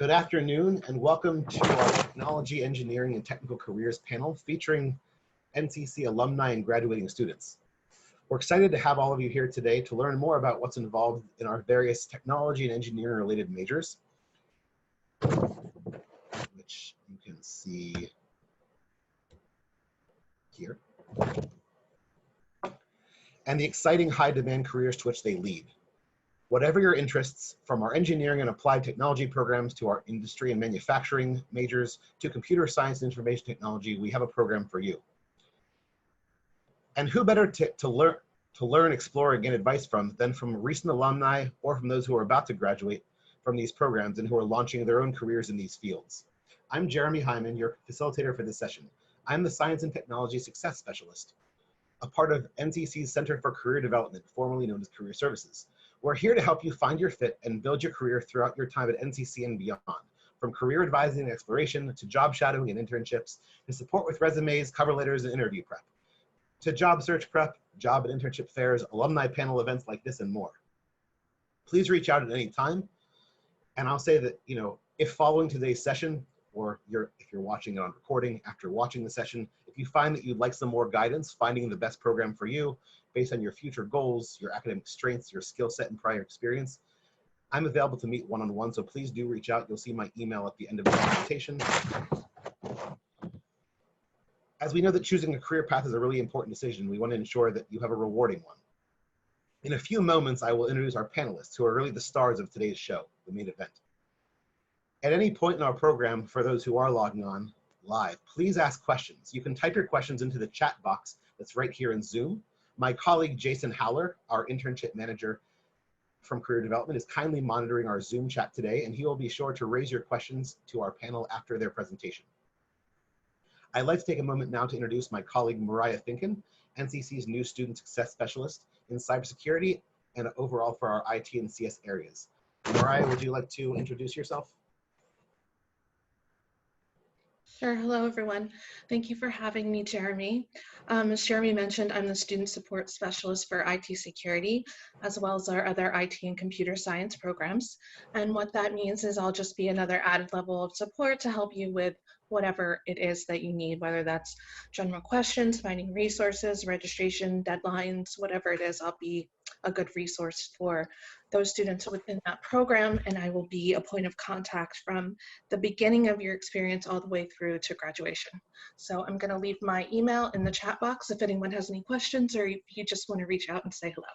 Good afternoon and welcome to our Technology, Engineering, and Technical Careers panel featuring NCC alumni and graduating students. We're excited to have all of you here today to learn more about what's involved in our various technology and engineering related majors, which you can see here, and the exciting high demand careers to which they lead. Whatever your interests, from our engineering and applied technology programs to our industry and manufacturing majors to computer science and information technology, we have a program for you. And who better to learn, explore, and get advice from than from recent alumni or from those who are about to graduate from these programs and who are launching their own careers in these fields. I'm Jeremy Hyman, your facilitator for this session. I'm the Science and Technology Success Specialist, a part of NCC's Center for Career Development, formerly known as Career Services. We're here to help you find your fit and build your career throughout your time at NCC and beyond, from career advising and exploration to job shadowing and internships, to support with resumes, cover letters, and interview prep, to job search prep, job and internship fairs, alumni panel events like this, and more. Please reach out at any time. And I'll say that, if following today's session, or if you're watching it on recording, after watching the session, if you find that you'd like some more guidance, finding the best program for you, based on your future goals, your academic strengths, your skill set, and prior experience, I'm available to meet one-on-one, so please do reach out. You'll see my email at the end of the presentation. As we know that choosing a career path is a really important decision, we want to ensure that you have a rewarding one. In a few moments, I will introduce our panelists, who are really the stars of today's show, the main event. At any point in our program, for those who are logging on live, please ask questions. You can type your questions into the chat box that's right here in Zoom. My colleague, Jason Howler, our internship manager from Career Development, is kindly monitoring our Zoom chat today, and he will be sure to raise your questions to our panel after their presentation. I'd like to take a moment now to introduce my colleague, Mariah Finken, NCC's new Student Success Specialist in cybersecurity and overall for our IT and CS areas. Mariah, would you like to introduce yourself? Sure. Hello, everyone. Thank you for having me, Jeremy. As Jeremy mentioned, I'm the Student Support Specialist for IT Security, as well as our other IT and computer science programs. And what that means is I'll just be another added level of support to help you with whatever it is that you need, whether that's general questions, finding resources, registration, deadlines, whatever it is, I'll be a good resource for those students within that program, and I will be a point of contact from the beginning of your experience all the way through to graduation. So I'm going to leave my email in the chat box if anyone has any questions or if you just want to reach out and say hello.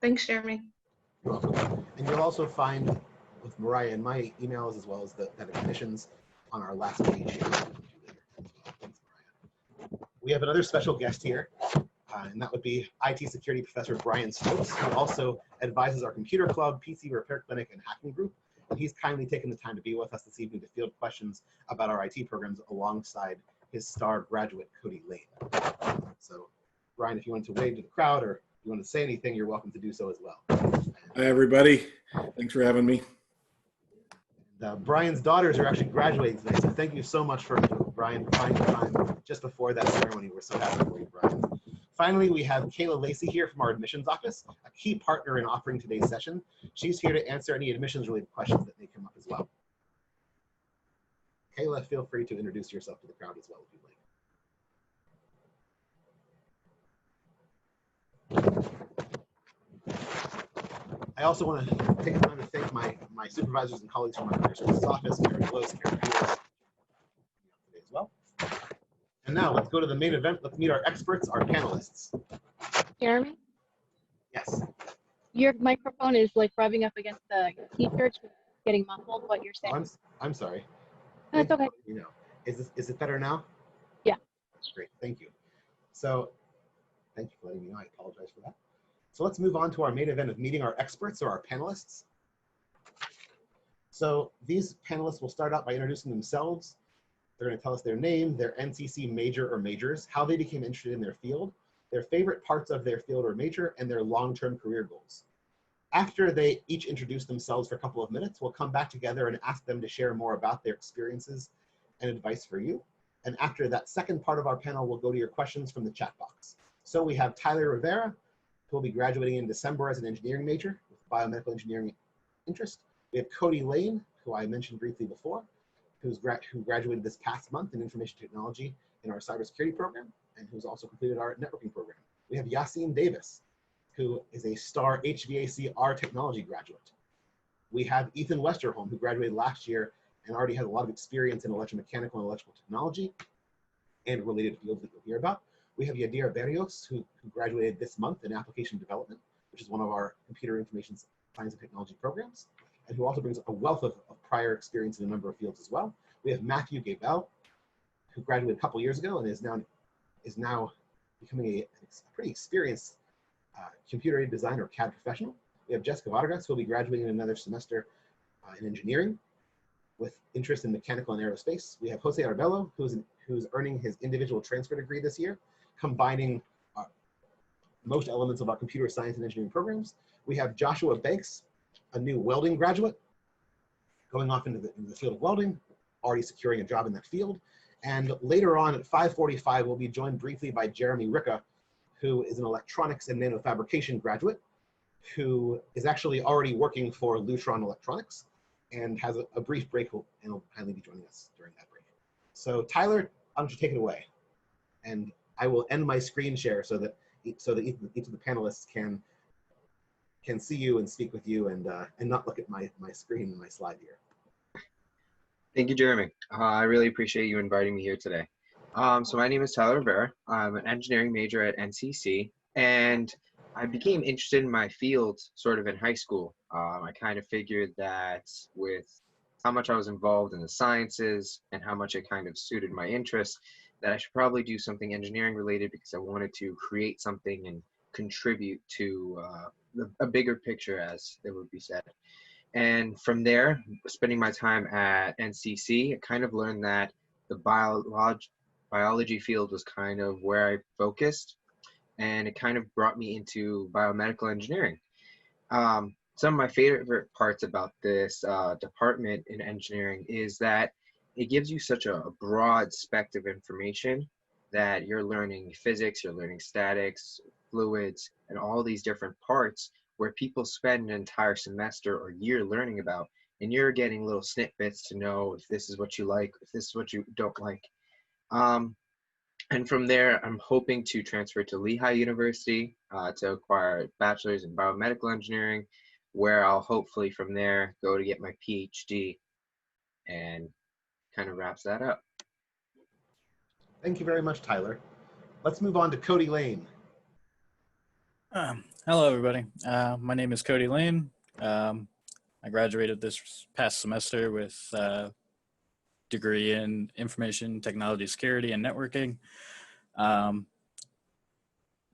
Thanks, Jeremy. You're welcome. And you'll also find with Mariah and my emails, as well as the admissions, on our last page here. Thanks, Mariah. We have another special guest here. And that would be IT security professor Brian Stokes, who also advises our computer club, PC repair clinic, and hacking group. And he's kindly taken the time to be with us this evening to field questions about our IT programs alongside his star graduate, Cody Lane. So, Brian, if you want to wave to the crowd or you want to say anything, you're welcome to do so as well. Hi, everybody. Thanks for having me. Brian's daughters are actually graduating today, so thank you so much for Brian finding time just before that ceremony. We're so happy for you, Brian. Finally, we have Kayla Lacey here from our admissions office, a key partner in offering today's session. She's here to answer any admissions-related questions that may come up as well. Kayla, feel free to introduce yourself to the crowd as well if you'd like. I also want to take a time to thank my supervisors and colleagues from my career services office, Karen Close, Karen Peters, today as well. And now let's go to the main event. Let's meet our experts, our panelists. Jeremy? Yes. Your microphone is like rubbing up against the t-shirts, getting muffled what you're saying. I'm sorry. That's okay. Is it better now? Yeah. Great, thank you. So thank you for letting me know. I apologize for that. So let's move on to our main event of meeting our experts or our panelists. So these panelists will start out by introducing themselves. They're going to tell us their name, their NCC major or majors, how they became interested in their field, their favorite parts of their field or major, and their long-term career goals. After they each introduce themselves for a couple of minutes, we'll come back together and ask them to share more about their experiences and advice for you. And after that second part of our panel, we'll go to your questions from the chat box. So we have Tyler Rivera, who will be graduating in December as an engineering major with biomedical engineering interest. We have Cody Lane, who I mentioned briefly before, who graduated this past month in information technology in our cybersecurity program, and who's also completed our networking program. We have Yassine Davis, who is a STAR HVAC R technology graduate. We have Ethan Westerholm, who graduated last year and already has a lot of experience in electromechanical and electrical technology and related fields that you'll hear about. We have Yadira Berrios, who graduated this month in application development, which is one of our computer information science and technology programs, and who also brings a wealth of prior experience in a number of fields as well. We have Matthew Gabel, who graduated a couple years ago and is now becoming a pretty experienced computer-aided designer or CAD professional. We have Jesica Vargas, who will be graduating in another semester in engineering with interest in mechanical and aerospace. We have Jose Arbello, who's earning his individual transfer degree this year, combining most elements of our computer science and engineering programs. We have Joshua Banks, a new welding graduate, going off into the field of welding, already securing a job in that field. And later on at 5:45, we'll be joined briefly by Jeremy Ricca, who is an electronics and nanofabrication graduate, who is actually already working for Lutron Electronics and has a brief break and will kindly be joining us during that break. So Tyler, why don't you take it away? And I will end my screen share so that each of the panelists can see you and speak with you and not look at my screen and my slide here. Thank you, Jeremy. I really appreciate you inviting me here today. So my name is Tyler Rivera. I'm an engineering major at NCC, and I became interested in my field sort of in high school. I kind of figured that with how much I was involved in the sciences and how much it kind of suited my interests, that I should probably do something engineering related because I wanted to create something and contribute to a bigger picture, as it would be said. And from there, spending my time at NCC, I kind of learned that the biology field was kind of where I focused, and it kind of brought me into biomedical engineering. Some of my favorite parts about this department in engineering is that it gives you such a broad spectrum of information that you're learning physics, you're learning statics, fluids, and all these different parts where people spend an entire semester or year learning about, and you're getting little snippets to know if this is what you like, if this is what you don't like. And from there, I'm hoping to transfer to Lehigh University to acquire a bachelor's in biomedical engineering, where I'll hopefully from there go to get my PhD, and kind of wraps that up. Thank you very much, Tyler. Let's move on to Cody Lane. Hello, everybody. My name is Cody Lane. I graduated this past semester with a degree in information technology security and networking.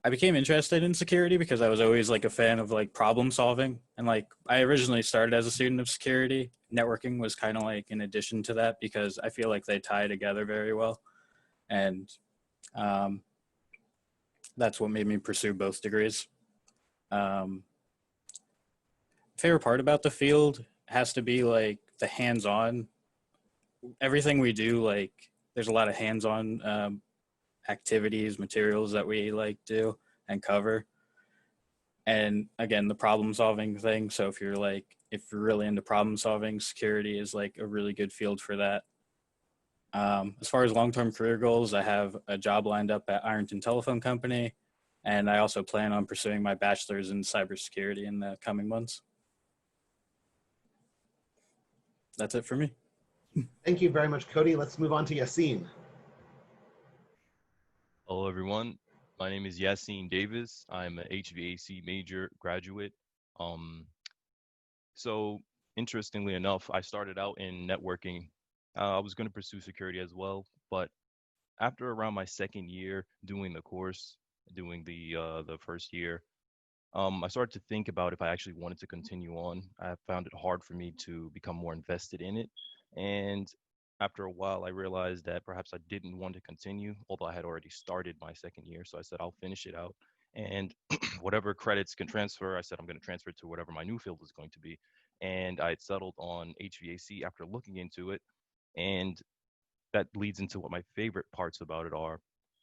I became interested in security because I was always like a fan of like problem solving, and like I originally started as a student of security. Networking was kind of like in addition to that because I feel like they tie together very well, and that's what made me pursue both degrees. Favorite part about the field has to be like the hands-on. Everything we do, like there's a lot of hands-on activities, materials that we like do and cover. And again, the problem solving thing. So if you're really into problem solving, security is like a really good field for that. As far as long-term career goals, I have a job lined up at Ironton Telephone Company, and I also plan on pursuing my bachelor's in cybersecurity in the coming months. That's it for me. Thank you very much, Cody. Let's move on to Yassine. Hello, everyone. My name is Yassine Davis. I'm an HVAC major graduate. So interestingly enough, I started out in networking. I was going to pursue security as well, but after around my second year doing the course, doing the first year, I started to think about if I actually wanted to continue on. I found it hard for me to become more invested in it. And after a while, I realized that perhaps I didn't want to continue, although I had already started my second year. So I said, I'll finish it out. And whatever credits can transfer, I said, I'm going to transfer to whatever my new field is going to be. And I had settled on HVAC after looking into it. And that leads into what my favorite parts about it are.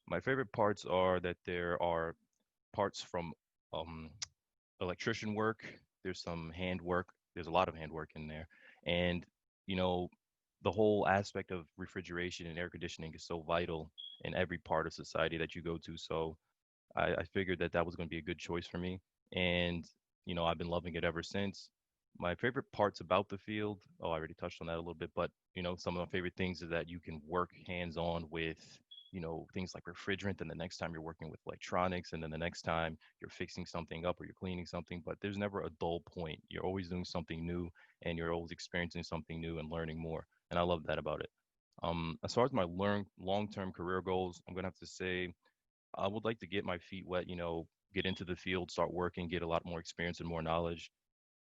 My favorite parts are that there are parts from electrician work. There's some hand work. There's a lot of hand work in there. And you know, the whole aspect of refrigeration and air conditioning is so vital in every part of society that you go to. So I figured that that was going to be a good choice for me. And, you know, I've been loving it ever since. My favorite parts about the field, oh, I already touched on that a little bit, but, you know, some of my favorite things is that you can work hands on with, you know, things like refrigerant. And the next time you're working with electronics, and then the next time you're fixing something up or you're cleaning something, but there's never a dull point. You're always doing something new, and you're always experiencing something new and learning more. And I love that about it. As far as my long-term career goals, I'm gonna have to say I would like to get my feet wet, you know, get into the field, start working, get a lot more experience and more knowledge.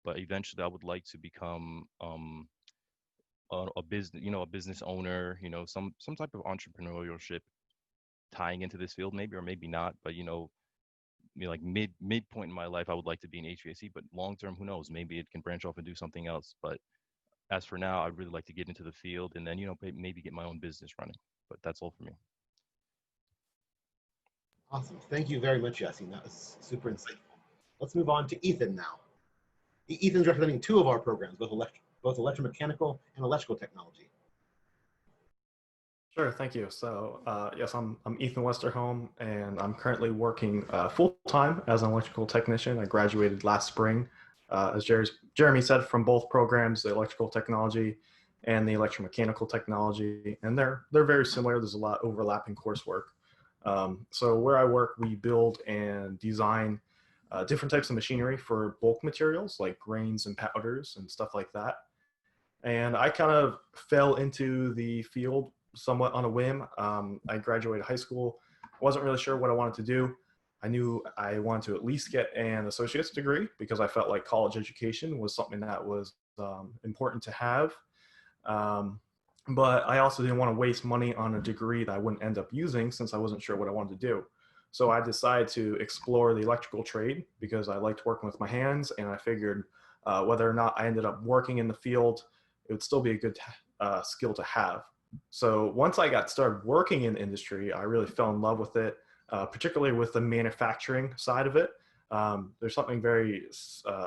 But eventually, I would like to become a business, you know, a business owner, you know, some type of entrepreneurship tying into this field, maybe or maybe not. But like midpoint in my life, I would like to be in HVAC. But long term, who knows? Maybe it can branch off and do something else. But as for now, I'd really like to get into the field and then, you know, maybe get my own business running. But that's all for me. Awesome. Thank you very much, Jesse. That was super insightful. Let's move on to Ethan now. Ethan's representing two of our programs, both electromechanical and electrical technology. Sure, thank you. So yes, I'm Ethan Westerholm, and I'm currently working full-time as an electrical technician. I graduated last spring, as Jeremy said, from both programs, the electrical technology and the electromechanical technology, and they're very similar. There's a lot of overlapping coursework. So where I work, we build and design different types of machinery for bulk materials like grains and powders and stuff like that. And I kind of fell into the field somewhat on a whim. I graduated high school, wasn't really sure what I wanted to do. I knew I wanted to at least get an associate's degree because I felt like college education was something that was important to have. But I also didn't want to waste money on a degree that I wouldn't end up using since I wasn't sure what I wanted to do. So I decided to explore the electrical trade because I liked working with my hands, and I figured whether or not I ended up working in the field, it would still be a good skill to have. So once I got started working in the industry, I really fell in love with it, particularly with the manufacturing side of it. There's something very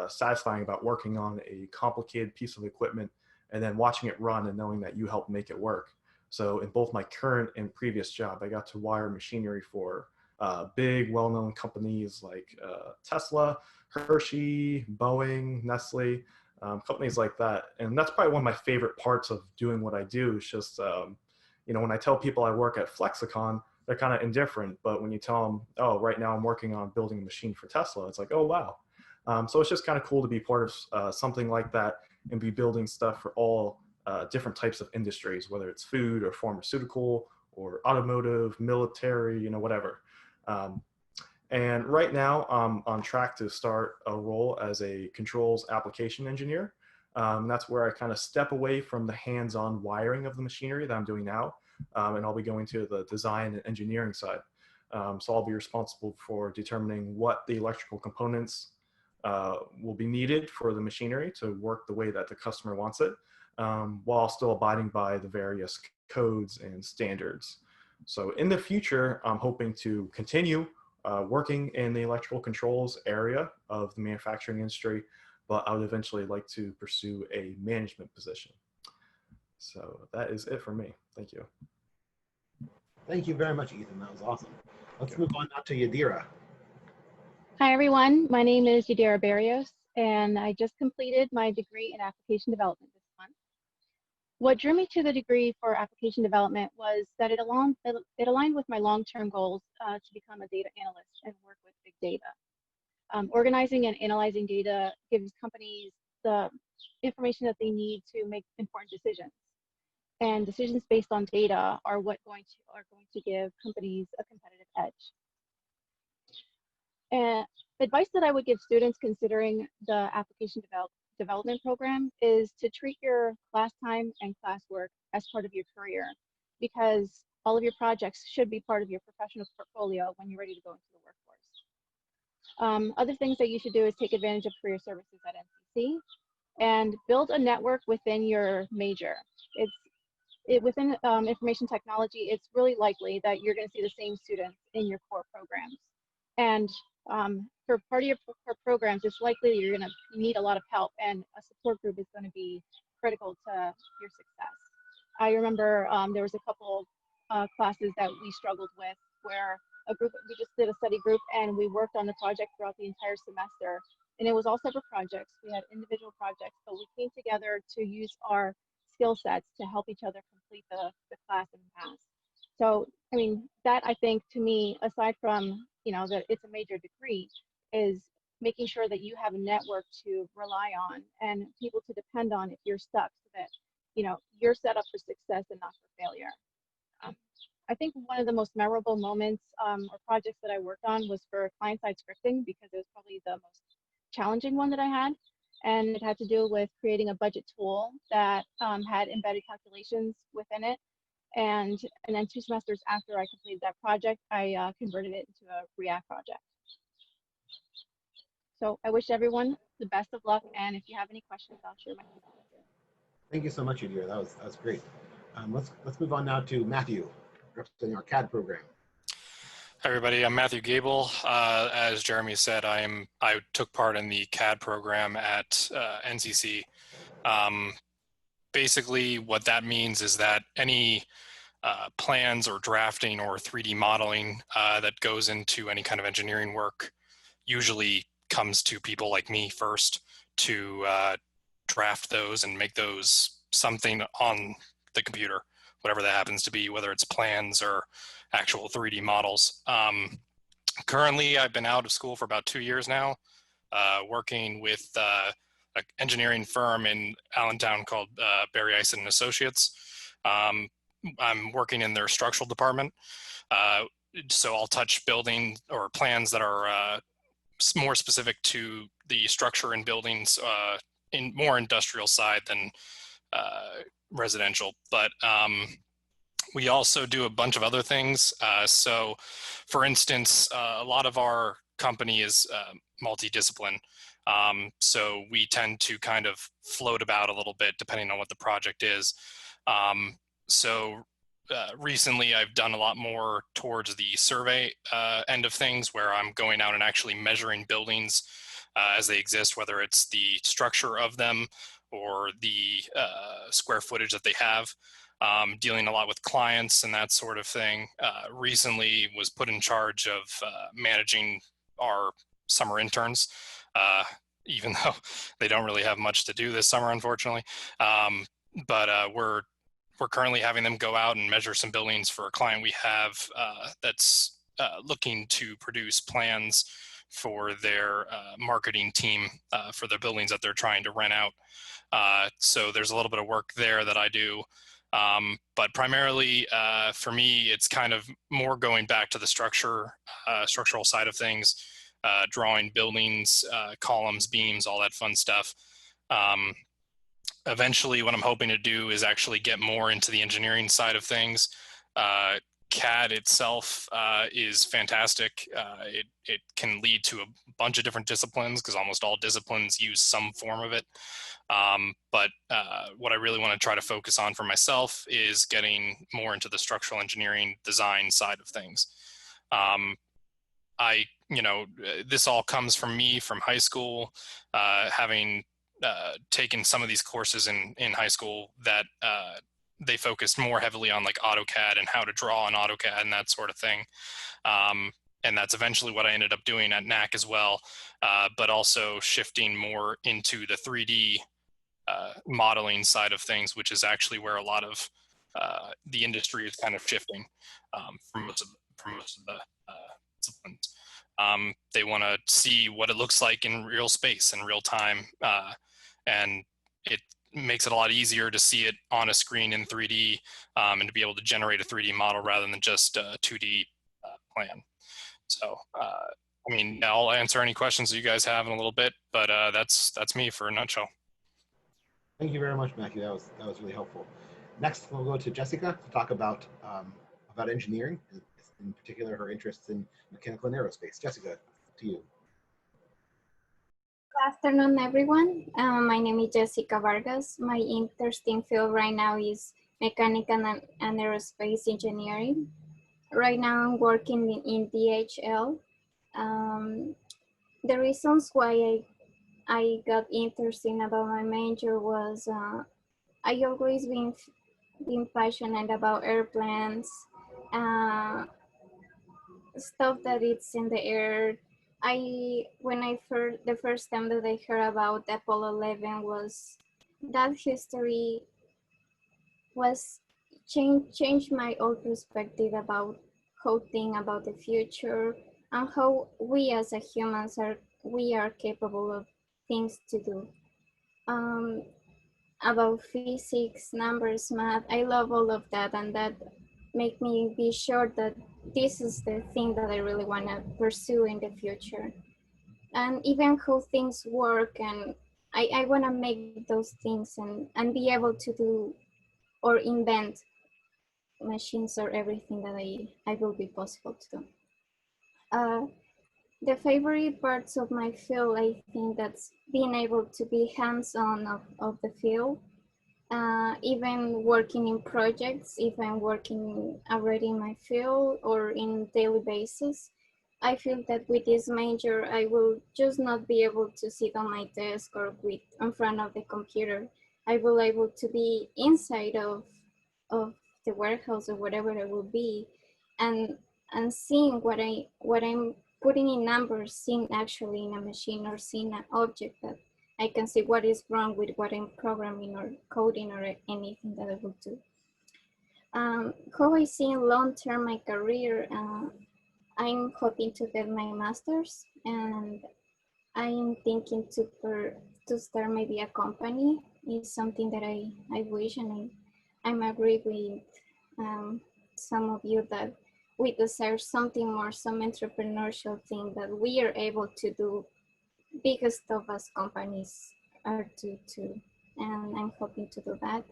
satisfying about working on a complicated piece of equipment and then watching it run and knowing that you helped make it work. So in both my current and previous job, I got to wire machinery for big, well-known companies like Tesla, Hershey, Boeing, Nestle, companies like that. And that's probably one of my favorite parts of doing what I do. It's just, you know, when I tell people I work at Flexicon, they're kind of indifferent. But when you tell them, oh, right now I'm working on building a machine for Tesla, it's like, oh, wow. So it's just kind of cool to be part of something like that and be building stuff for all different types of industries, whether it's food or pharmaceutical or automotive, military, you know, whatever. And right now I'm on track to start a role as a controls application engineer. That's where I kind of step away from the hands-on wiring of the machinery that I'm doing now. And I'll be going to the design and engineering side. So I'll be responsible for determining what the electrical components will be needed for the machinery to work the way that the customer wants it, while still abiding by the various codes and standards. So in the future, I'm hoping to continue working in the electrical controls area of the manufacturing industry, but I would eventually like to pursue a management position. So that is it for me. Thank you. Thank you very much, Ethan. That was awesome. Let's move on now to Yadira. Hi, everyone. My name is Yadira Berrios, and I just completed my degree in application development this month. What drew me to the degree for application development was that it aligned with my long-term goals to become a data analyst and work with big data. Organizing and analyzing data gives companies the information that they need to make important decisions. And decisions based on data are going to give companies a competitive edge. And advice that I would give students considering the application development program is to treat your class time and classwork as part of your career, because all of your projects should be part of your professional portfolio when you're ready to go into the workforce. Other things that you should do is take advantage of career services at NCC and build a network within your major. Within information technology, it's really likely that you're going to see the same students in your core programs. And for part of your programs, it's likely you're going to need a lot of help, and a support group is going to be critical to your success. I remember there was a couple classes that we struggled with where we just did a study group and we worked on the project throughout the entire semester. And it was all separate projects. We had individual projects, but we came together to use our skill sets to help each other complete the class and pass. So, I mean, that I think to me, aside from, you know, that it's a major degree, is making sure that you have a network to rely on and people to depend on if you're stuck, so that, you know, you're set up for success and not for failure. I think one of the most memorable moments or projects that I worked on was for client-side scripting, because it was probably the most challenging one that I had. And it had to do with creating a budget tool that had embedded calculations within it. And then 2 semesters after I completed that project, I converted it into a React project. So I wish everyone the best of luck. And if you have any questions, I'll share my email. Thank you so much, Yadira. That was great. Let's move on now to Matthew, representing our CAD program. Hi everybody, I'm Matthew Gabel. As Jeremy said, I took part in the CAD program at NCC. Basically, what that means is that any plans or drafting or 3D modeling that goes into any kind of engineering work usually comes to people like me first to draft those and make those something on the computer, whatever that happens to be, whether it's plans or actual 3D models. Currently, I've been out of school for about 2 years now, working with an engineering firm in Allentown called Berrios and Associates. I'm working in their structural department. So I'll touch building or plans that are more specific to the structure in buildings in more industrial side than residential. But we also do a bunch of other things. So for instance, a lot of our company is multidiscipline. So we tend to kind of float about a little bit depending on what the project is. Recently I've done a lot more towards the survey end of things, where I'm going out and actually measuring buildings as they exist, whether it's the structure of them or the square footage that they have. Dealing a lot with clients and that sort of thing. Recently was put in charge of managing our summer interns, even though they don't really have much to do this summer, unfortunately. We're currently having them go out and measure some buildings for a client we have that's looking to produce plans for their marketing team for the buildings that they're trying to rent out. So there's a little bit of work there that I do. But primarily for me, it's kind of more going back to the structural side of things, drawing buildings, columns, beams, all that fun stuff. Eventually, what I'm hoping to do is actually get more into the engineering side of things. CAD itself is fantastic. It can lead to a bunch of different disciplines, because almost all disciplines use some form of it. But what I really want to try to focus on for myself is getting more into the structural engineering design side of things. This all comes from me from high school, having taken some of these courses in high school that they focused more heavily on like AutoCAD and how to draw on AutoCAD and that sort of thing. And that's eventually what I ended up doing at NAC as well, but also shifting more into the 3D modeling side of things, which is actually where a lot of the industry is kind of shifting from most of the disciplines. They want to see what it looks like in real space in real time, and it makes it a lot easier to see it on a screen in 3D and to be able to generate a 3D model rather than just a 2D plan. So, I mean, I'll answer any questions that you guys have in a little bit, but that's me for a nutshell. Thank you very much, Matthew. That was really helpful. Next, we'll go to Jessica to talk about engineering, in particular her interests in mechanical and aerospace. Jessica, to you. Good afternoon, everyone. My name is Jesica Vargas. My interesting field right now is mechanical and aerospace engineering. Right now, I'm working in DHL. The reasons why I got interested about my major was I always been passionate about airplanes, stuff that it's in the air. The first time that I heard about Apollo 11 was that history was changed my old perspective about how think about the future and how we as a humans we are capable of things to do. Um, about physics, numbers, math, I love all of that, and that make me be sure that this is the thing that I really want to pursue in the future. And even how things work, and I want to make those things and be able to do or invent machines or everything that I will be possible to do. The favorite parts of my field, I think that's being able to be hands-on of the field, even working in projects, if I'm working already in my field or in daily basis. I feel that with this major, I will just not be able to sit on my desk or in front of the computer. I will able to be inside of the warehouse or whatever it will be, and seeing what I'm putting in numbers, seeing actually in a machine or seeing an object that I can see what is wrong with what I'm programming or coding or anything that I will do. How I see in long-term my career, I'm hoping to get my master's, and I'm thinking to start maybe a company. Is something that I wish, and I'm agree with some of you that we deserve something more, some entrepreneurial thing that we are able to do big stuff as companies are do too. And I'm hoping to do that.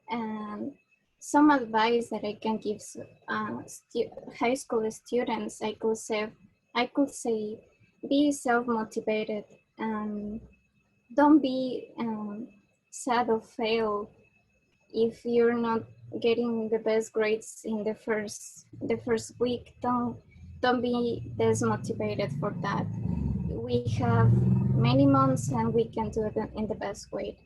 And some advice that I can give high school students, I could say, be self-motivated and don't be sad or fail if you're not getting the best grades in the first week. Don't be dismotivated for that. We have many months and we can do it in the best way.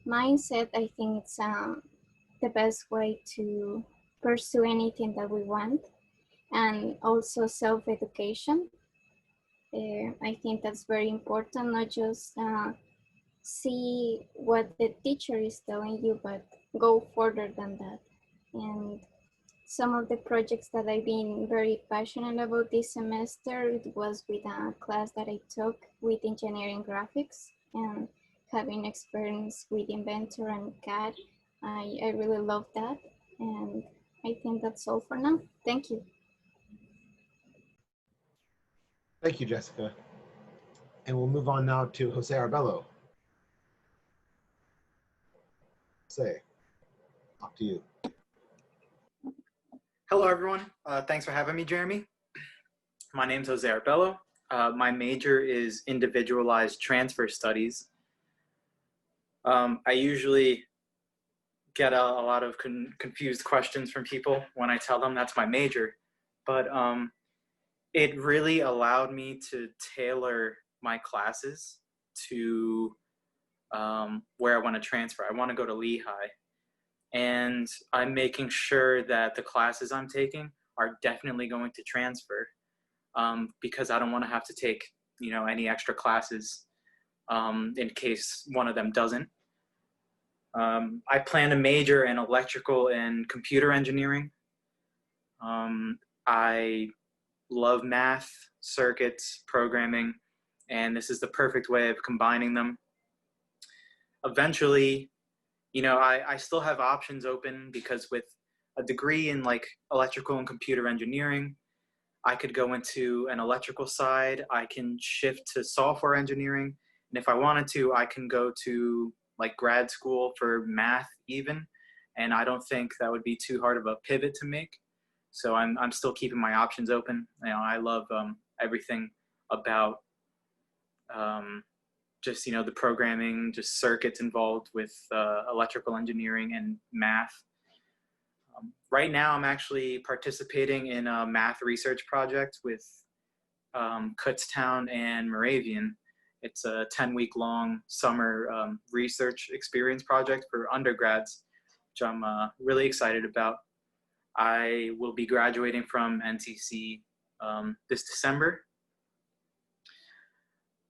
Mindset, I think it's the best way to pursue anything that we want, and also self-education. I think that's very important, not just see what the teacher is telling you, but go further than that. And some of the projects that I've been very passionate about this semester, it was with a class that I took with engineering graphics, and having experience with Inventor and CAD. I really love that. And I think that's all for now. Thank you. Thank you, Jessica. And we'll move on now to Jose Arbello. Jose, up to you. Hello, everyone. Thanks for having me, Jeremy. My name's Jose Arbello. My major is individualized transfer studies. I usually get a lot of confused questions from people when I tell them that's my major, but it really allowed me to tailor my classes to where I want to transfer. I want to go to Lehigh, and I'm making sure that the classes I'm taking are definitely going to transfer, because I don't want to have to take, any extra classes in case one of them doesn't. I plan to major in electrical and computer engineering. I love math, circuits, programming, and this is the perfect way of combining them. Eventually, I still have options open, because with a degree in like electrical and computer engineering, I could go into an electrical side, I can shift to software engineering, and if I wanted to, I can go to like grad school for math even, and I don't think that would be too hard of a pivot to make. So I'm still keeping my options open. I love everything about just, the programming, just circuits involved with electrical engineering and math. Right now, I'm actually participating in a math research project with Kutztown and Moravian, It's a 10-week-long summer research experience project for undergrads, which I'm really excited about. I will be graduating from NCC this December.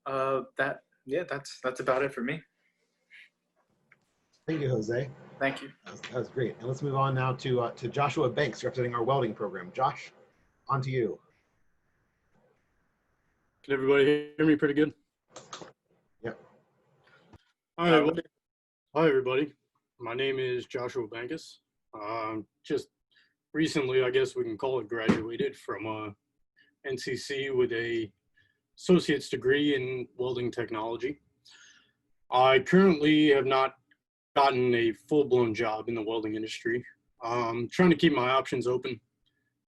That's about it for me. Thank you, Jose. Thank you. That was great. And let's move on now to Joshua Banks, representing our welding program. Josh, on to you. Can everybody hear me pretty good? Yep. All right. Hi, everybody. My name is Joshua Banks. Just recently, I guess we can call it, graduated from NCC with a associate's degree in welding technology. I currently have not gotten a full-blown job in the welding industry. Trying to keep my options open.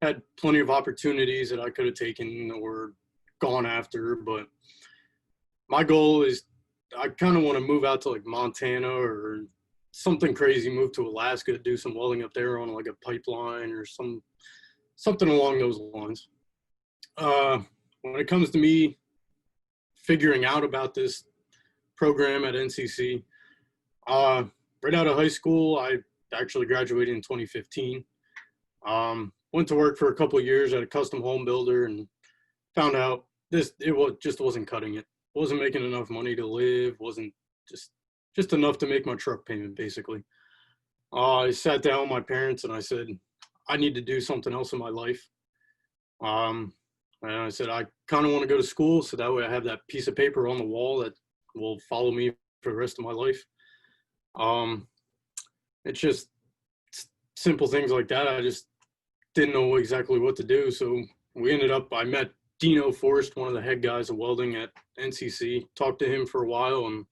Had plenty of opportunities that I could have taken or gone after, but my goal is I kind of want to move out to like Montana or something crazy, move to Alaska, do some welding up there on like a pipeline or something along those lines. When it comes to me figuring out about this program at NCC, right out of high school, I actually graduated in 2015. Went to work for a couple of years at a custom home builder and found out just wasn't cutting it. Wasn't making enough money to live. Wasn't just enough to make my truck payment, basically. I sat down with my parents and I said, I need to do something else in my life. And I said, I kind of want to go to school so that way I have that piece of paper on the wall that will follow me for the rest of my life. It's just simple things like that. I just didn't know exactly what to do. So I met Dino Forrest, one of the head guys of welding at NCC, talked to him for a while, and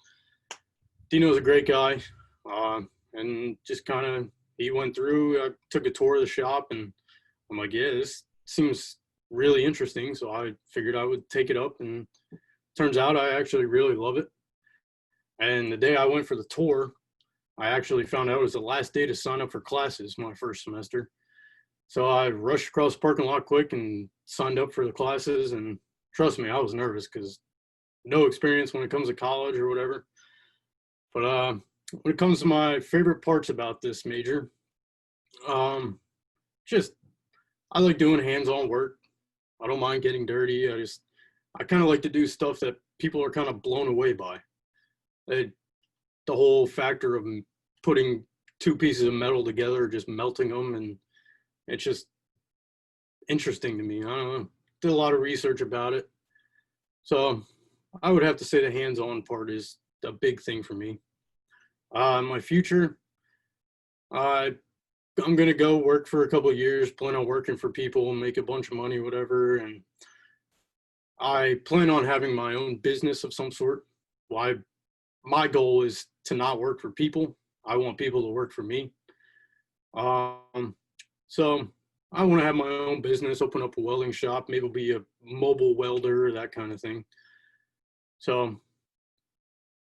Dino's a great guy. And just kind of, he went through, I took a tour of the shop, and I'm like, yeah, this seems really interesting. So I figured I would take it up, and turns out I actually really love it. And the day I went for the tour, I actually found out it was the last day to sign up for classes my first semester. So I rushed across the parking lot quick and signed up for the classes. And trust me, I was nervous because no experience when it comes to college or whatever. But when it comes to my favorite parts about this major, I like doing hands-on work. I don't mind getting dirty. I kind of like to do stuff that people are kind of blown away by. The whole factor of putting two pieces of metal together, just melting them, and it's just interesting to me. I don't know. Did a lot of research about it. So I would have to say the hands-on part is a big thing for me. My future, I'm going to go work for a couple of years, plan on working for people and make a bunch of money, whatever. And I plan on having my own business of some sort. My goal is to not work for people. I want people to work for me. So I want to have my own business, open up a welding shop, maybe be a mobile welder, that kind of thing. So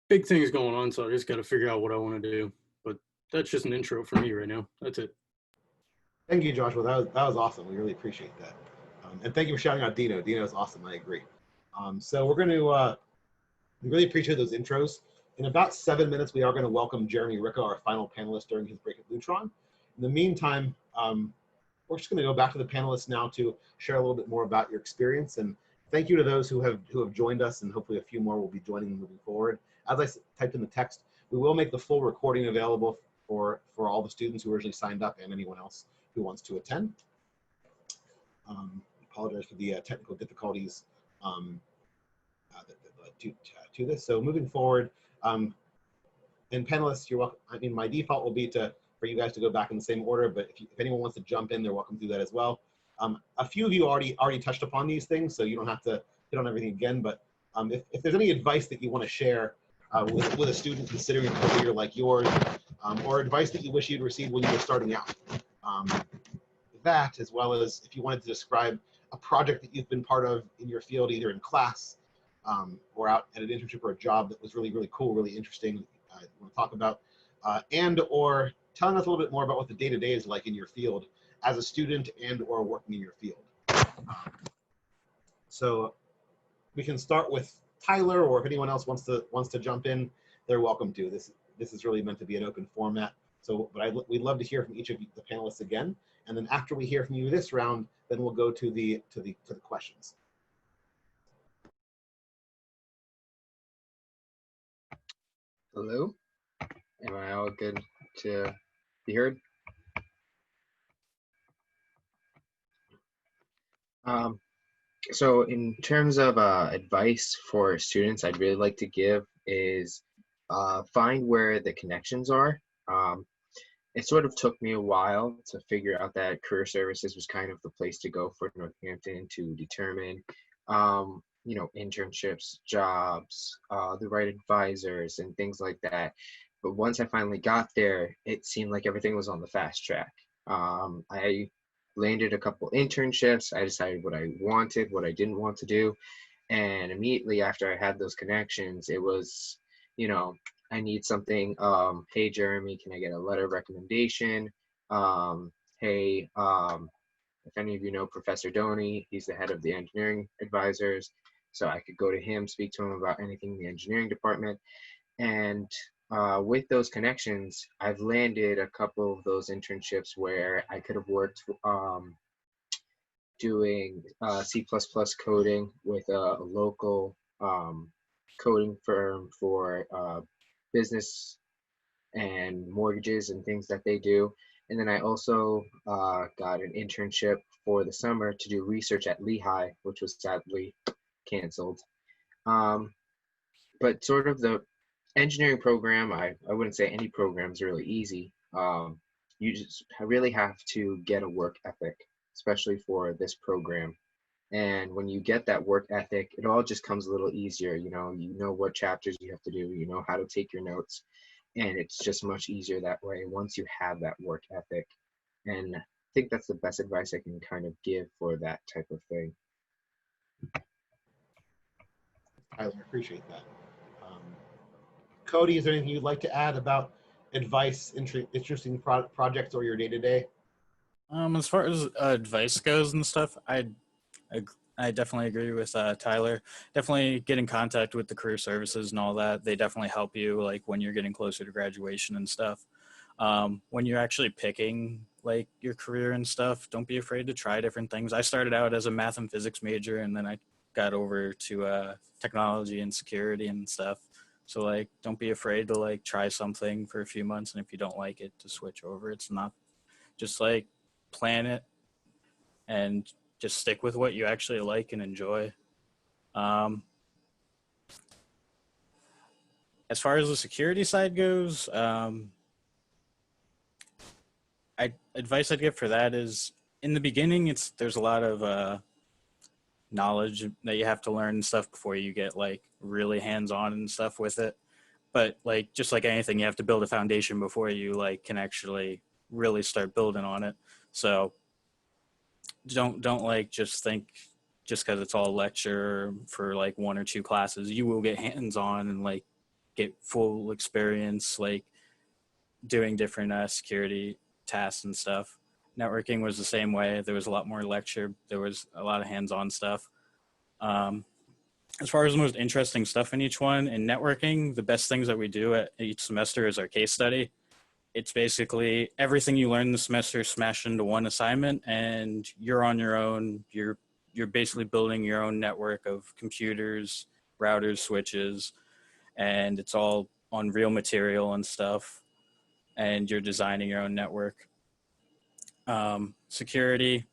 big things going on. So I just got to figure out what I want to do. But that's just an intro for me right now. That's it. Thank you, Joshua. That was awesome. We really appreciate that. And thank you for shouting out Dino. Dino is awesome. I agree. So we're going to, we really appreciate those intros. In about 7 minutes, we are going to welcome Jeremy Ricca, our final panelist during his break at Lutron. In the meantime, we're just going to go back to the panelists now to share a little bit more about your experience. And thank you to those who have joined us, and hopefully a few more will be joining moving forward. As I typed in the text, we will make the full recording available for all the students who originally signed up and anyone else who wants to attend. Apologize for the technical difficulties to this. So moving forward, and panelists, you're welcome. I mean, my default will be for you guys to go back in the same order, but if anyone wants to jump in, they're welcome to do that as well. A few of you already touched upon these things, so you don't have to hit on everything again, but if there's any advice that you want to share with a student considering a career like yours, or advice that you wish you'd received when you were starting out, that, as well as if you wanted to describe a project that you've been part of in your field, either in class or out at an internship or a job that was really, really cool, really interesting, you want to talk about, and or telling us a little bit more about what the day-to-day is like in your field as a student and or working in your field. So we can start with Tyler, or if anyone else wants to jump in, they're welcome to. This is really meant to be an open format. So, but we'd love to hear from each of you, the panelists again, and then after we hear from you this round, then we'll go to the questions. Hello, am I all good to be heard? So in terms of advice for students, I'd really like to give is find where the connections are. It sort of took me a while to figure out that career services was kind of the place to go for Northampton to determine, you know, internships, jobs, the right advisors, and things like that. But once I finally got there, it seemed like everything was on the fast track. I landed a couple internships. I decided what I wanted, what I didn't want to do. And immediately after I had those connections, it was, you know, I need something. Hey, Jeremy, can I get a letter of recommendation? Hey, if any of you know Professor Doney, he's the head of the engineering advisors. So I could go to him, speak to him about anything in the engineering department. And with those connections, I've landed a couple of those internships where I could have worked doing C++ coding with a local coding firm for business and mortgages and things that they do. And then I also got an internship for the summer to do research at Lehigh, which was sadly canceled. But sort of the engineering program, I wouldn't say any program is really easy. You just really have to get a work ethic, especially for this program. And when you get that work ethic, it all just comes a little easier. You know what chapters you have to do, you know how to take your notes. And it's just much easier that way once you have that work ethic. And I think that's the best advice I can kind of give for that type of thing. Tyler, appreciate that. Cody, is there anything you'd like to add about advice, interesting projects, or your day-to-day? As far as advice goes and stuff, I definitely agree with Tyler. Definitely get in contact with the career services and all that. They definitely help you like when you're getting closer to graduation and stuff. When you're actually picking like your career and stuff, don't be afraid to try different things. I started out as a math and physics major, and then I got over to technology and security and stuff. So like, don't be afraid to like try something for a few months, and if you don't like it, to switch over. It's not just like plan it and just stick with what you actually like and enjoy. As far as the security side goes, advice I'd give for that is in the beginning, there's a lot of knowledge that you have to learn and stuff before you get like really hands-on and stuff with it. But like, just like anything, you have to build a foundation before you like can actually really start building on it. So don't like just think just because it's all lecture for like 1 or 2 classes, you will get hands-on and like get full experience like doing different security tasks and stuff. Networking was the same way. There was a lot more lecture. There was a lot of hands-on stuff. As far as the most interesting stuff in each one, in networking, the best things that we do at each semester is our case study. It's basically everything you learn in the semester smashed into one assignment, and you're on your own. You're basically building your own network of computers, routers, switches, and it's all on real material and stuff, and you're designing your own network. Security,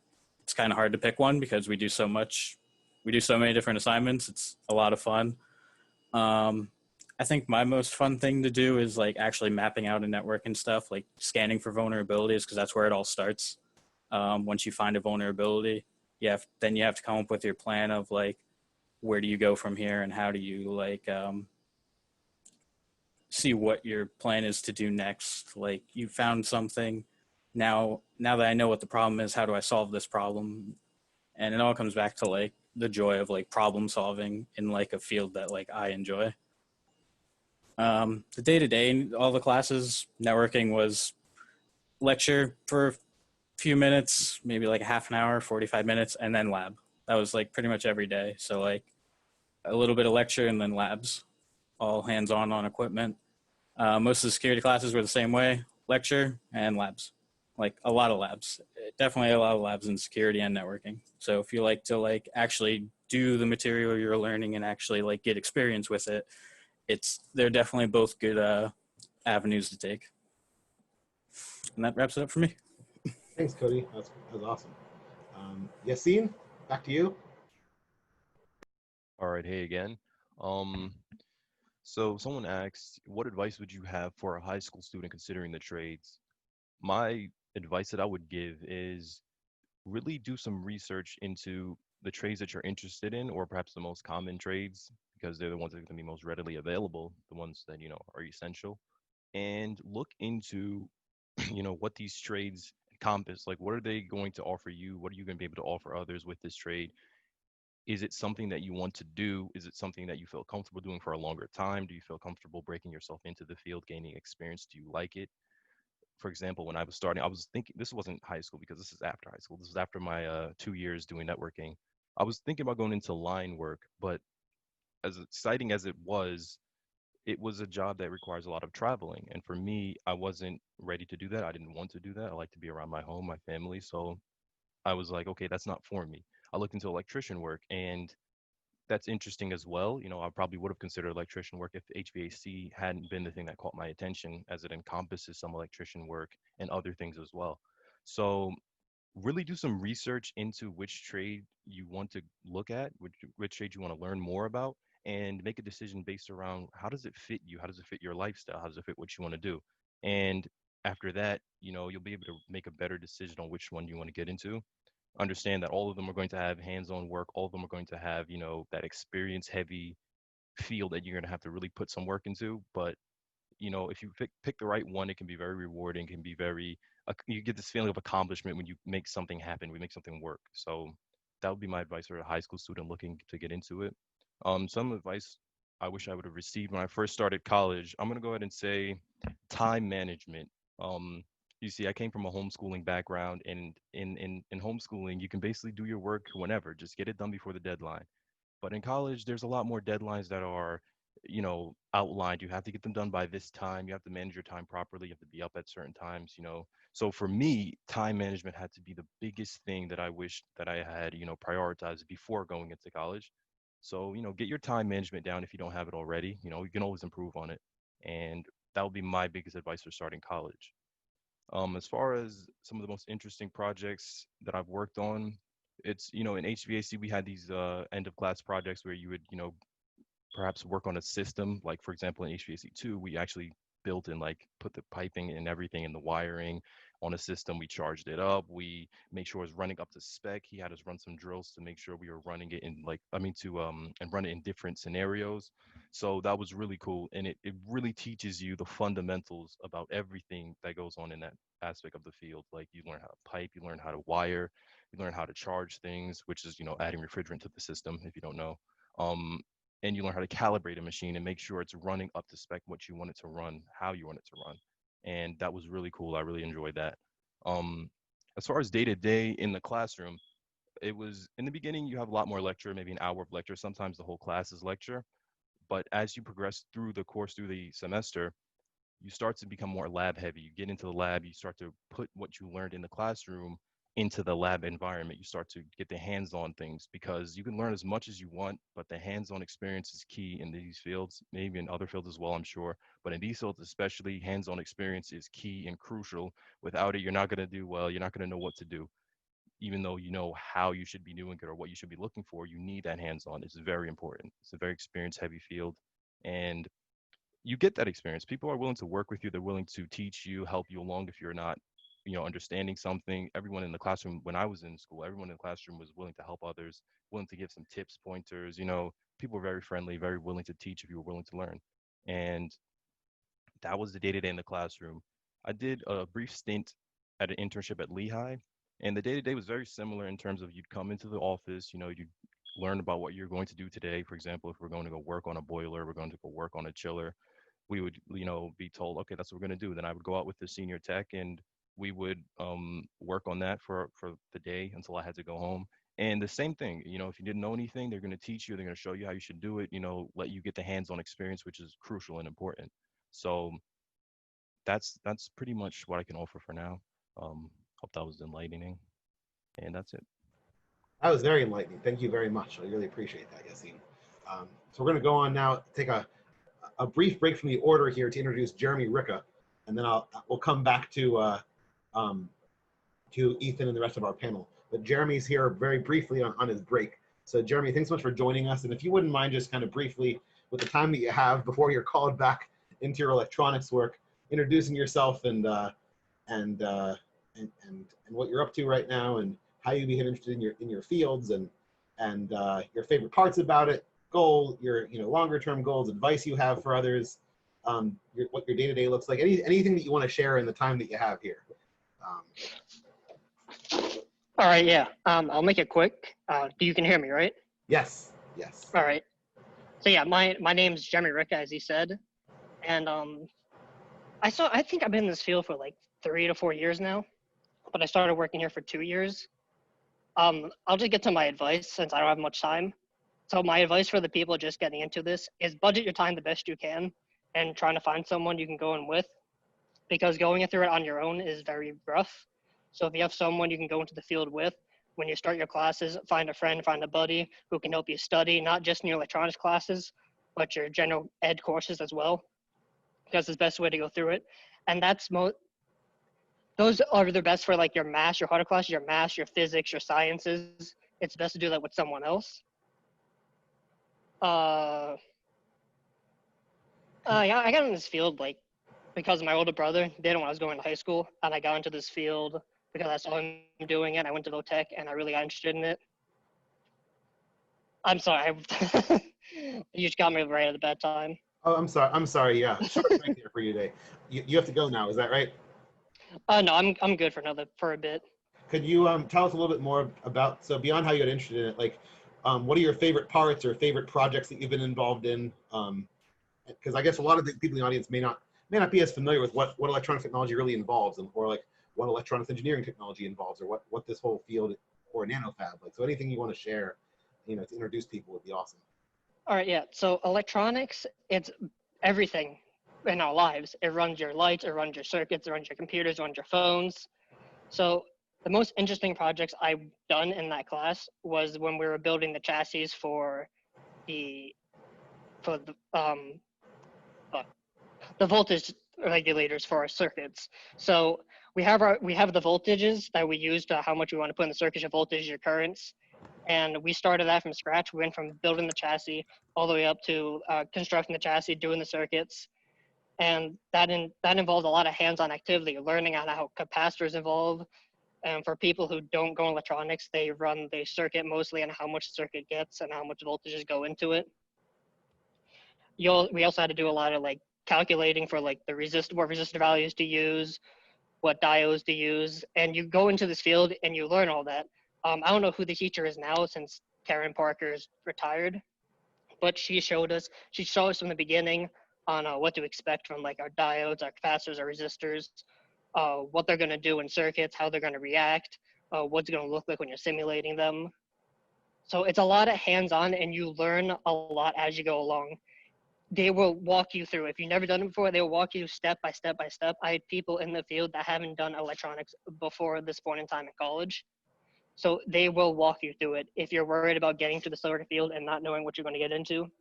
it's kind of hard to pick one because we do so much. We do so many different assignments. It's a lot of fun. I think my most fun thing to do is like actually mapping out a network and stuff, like scanning for vulnerabilities, because that's where it all starts. Once you find a vulnerability, then you have to come up with your plan of like, where do you go from here and how do you like see what your plan is to do next. Like you found something. Now that I know what the problem is, how do I solve this problem? And it all comes back to like the joy of like problem solving in like a field that like I enjoy. The day-to-day, all the classes, networking was lecture for a few minutes, maybe like a half an hour, 45 minutes, and then lab. That was like pretty much every day. So like a little bit of lecture and then labs, all hands-on equipment. Most of the security classes were the same way, lecture and labs, like a lot of labs. Definitely a lot of labs in security and networking. So if you like to like actually do the material you're learning and actually like get experience with it, they're definitely both good avenues to take. And that wraps it up for me. Thanks, Cody. That was awesome. Yassine, back to you. All right, hey again. So someone asked, what advice would you have for a high school student considering the trades? My advice that I would give is really do some research into the trades that you're interested in, or perhaps the most common trades, because they're the ones that are going to be most readily available, the ones that, are essential. And look into, what these trades encompass. Like, what are they going to offer you? What are you going to be able to offer others with this trade? Is it something that you want to do? Is it something that you feel comfortable doing for a longer time? Do you feel comfortable breaking yourself into the field, gaining experience? Do you like it? For example, when I was starting, I was thinking, this wasn't high school because this is after high school. This is after my 2 years doing networking. I was thinking about going into line work, but as exciting as it was a job that requires a lot of traveling. And for me, I wasn't ready to do that. I didn't want to do that. I like to be around my home, my family. So I was like, okay, that's not for me. I looked into electrician work, and that's interesting as well. I probably would have considered electrician work if HVAC hadn't been the thing that caught my attention, as it encompasses some electrician work and other things as well. So really do some research into which trade you want to look at, which trade you want to learn more about, and make a decision based around how does it fit you? How does it fit your lifestyle? How does it fit what you want to do? And after that, you'll be able to make a better decision on which one you want to get into. Understand that all of them are going to have hands-on work. All of them are going to have, that experience-heavy field that you're going to have to really put some work into. But if you pick the right one, it can be very rewarding. Can be you get this feeling of accomplishment when you make something happen. We make something work. So that would be my advice for a high school student looking to get into it. Some advice I wish I would have received when I first started college. I'm gonna go ahead and say time management. Um, you see, I came from a homeschooling background, and in homeschooling, you can basically do your work whenever. Just get it done before the deadline. But in college, there's a lot more deadlines that are, outlined. You have to get them done by this time. You have to manage your time properly. You have to be up at certain times. So for me, time management had to be the biggest thing that I wish that I had, prioritized before going into college. So, get your time management down if you don't have it already. You can always improve on it. And that would be my biggest advice for starting college. As far as some of the most interesting projects that I've worked on, it's, in HVAC, we had these end of class projects where you would, perhaps work on a system. Like, for example, in HVAC2, we actually built and like put the piping and everything and the wiring on a system. We charged it up. We made sure it was running up to spec. He had us run some drills to make sure we were running it in and run it in different scenarios. So that was really cool. And it really teaches you the fundamentals about everything that goes on in that aspect of the field. Like, you learn how to pipe, you learn how to wire, you learn how to charge things, which is, adding refrigerant to the system if you don't know. Um, and you learn how to calibrate a machine and make sure it's running up to spec, what you want it to run, how you want it to run. And that was really cool. I really enjoyed that. Um, as far as day to day in the classroom, it was in the beginning, you have a lot more lecture, maybe an hour of lecture. Sometimes the whole class is lecture. But as you progress through the course, through the semester, you start to become more lab heavy. You get into the lab, you start to put what you learned in the classroom into the lab environment. You start to get the hands-on things, because you can learn as much as you want, but the hands-on experience is key in these fields, maybe in other fields as well, I'm sure. But in these fields especially, hands-on experience is key and crucial. Without it, you're not going to do well. You're not going to know what to do. Even though you know how you should be doing it or what you should be looking for, you need that hands-on. It's very important. It's a very experience-heavy field. And you get that experience. People are willing to work with you. They're willing to teach you, help you along if you're not, understanding something. Everyone in the classroom, when I was in school, everyone in the classroom was willing to help others, willing to give some tips, pointers. People were very friendly, very willing to teach if you were willing to learn. And that was the day-to-day in the classroom. I did a brief stint at an internship at Lehigh, and the day-to-day was very similar in terms of you'd come into the office, you'd learn about what you're going to do today. For example, if we're going to go work on a boiler, we're going to go work on a chiller, we would, be told, okay, that's what we're going to do. Then I would go out with the senior tech, and we would work on that for the day until I had to go home. And the same thing, if you didn't know anything, they're going to teach you, they're going to show you how you should do it, let you get the hands-on experience, which is crucial and important. So that's pretty much what I can offer for now. Hope that was enlightening. And that's it. That was very enlightening. Thank you very much. I really appreciate that, Yassine. So we're going to go on now, take a brief break from the order here to introduce Jeremy Ricca, and then we'll come back to Ethan and the rest of our panel. But Jeremy's here very briefly on his break. So Jeremy, thanks so much for joining us. And if you wouldn't mind just kind of briefly, with the time that you have before you're called back into your electronics work, introducing yourself and what you're up to right now, and how you became interested in your fields, and your favorite parts about it, your longer term goals, advice you have for others, what your day-to-day looks like, anything that you want to share in the time that you have here. All right, yeah. I'll make it quick. You can hear me, right? Yes. All right. So yeah, my name's Jeremy Ricca, as he said, and I think I've been in this field for like 3 to 4 years now, but I started working here for 2 years. I'll just get to my advice since I don't have much time. So my advice for the people just getting into this is budget your time the best you can, and trying to find someone you can go in with, because going through it on your own is very rough. So if you have someone you can go into the field with, when you start your classes, find a friend, find a buddy who can help you study, not just in your electronics classes, but your general ed courses as well, because it's the best way to go through it. And those are the best for like your math, your harder classes, your math, your physics, your sciences. It's best to do that with someone else. Yeah, I got in this field because my older brother did when I was going to high school, and I got into this field because I saw him doing it. I went to Votech, and I really got interested in it. I'm sorry, you just got me right at a bad time. Oh, I'm sorry. Yeah, short break here for you today. You have to go now. Is that right? No, I'm good for a bit. Could you tell us a little bit more about, so beyond how you got interested in it, like what are your favorite parts or favorite projects that you've been involved in? Because I guess a lot of the people in the audience may not be as familiar with what electronic technology really involves, or like what electronics engineering technology involves, or what this whole field or nanofab like. So anything you want to share, to introduce people would be awesome. All right, yeah. So electronics, it's everything in our lives. It runs your lights, it runs your circuits, it runs your computers, it runs your phones. So the most interesting projects I've done in that class was when we were building the chassis for the voltage regulators for our circuits. So we have the voltages that we use to how much we want to put in the circuits, your voltage, your currents. And we started that from scratch. We went from building the chassis all the way up to constructing the chassis, doing the circuits. And that involved a lot of hands-on activity, learning on how capacitors evolve. And for people who don't go in electronics, they run the circuit mostly on how much the circuit gets and how much voltages go into it. We also had to do a lot of like calculating for like what resistor values to use, what diodes to use, and you go into this field and you learn all that. I don't know who the teacher is now since Karen Parker's retired, but she showed us from the beginning on what to expect from like our diodes, our capacitors, our resistors, what they're going to do in circuits, how they're going to react, what's going to look like when you're simulating them. So it's a lot of hands-on, and you learn a lot as you go along. They will walk you through. If you've never done it before, they will walk you step by step by step. I had people in the field that haven't done electronics before this point in time in college. So they will walk you through it. If you're worried about getting to the sort of field and not knowing what you're going to get into,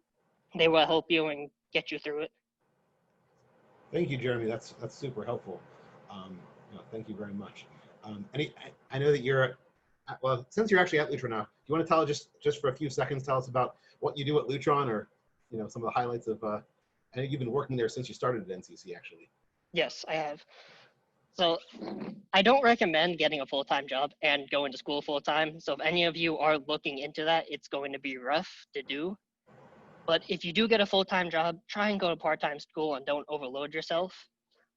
they will help you and get you through it. Thank you, Jeremy. That's super helpful. Thank you very much. I know that you're, well, since you're actually at Lutron now, do you want to tell just for a few seconds, tell us about what you do at Lutron, or some of the highlights of, I know you've been working there since you started at NCC, actually. Yes, I have. So I don't recommend getting a full-time job and going to school full-time. So if any of you are looking into that, it's going to be rough to do. But if you do get a full-time job, try and go to part-time school and don't overload yourself.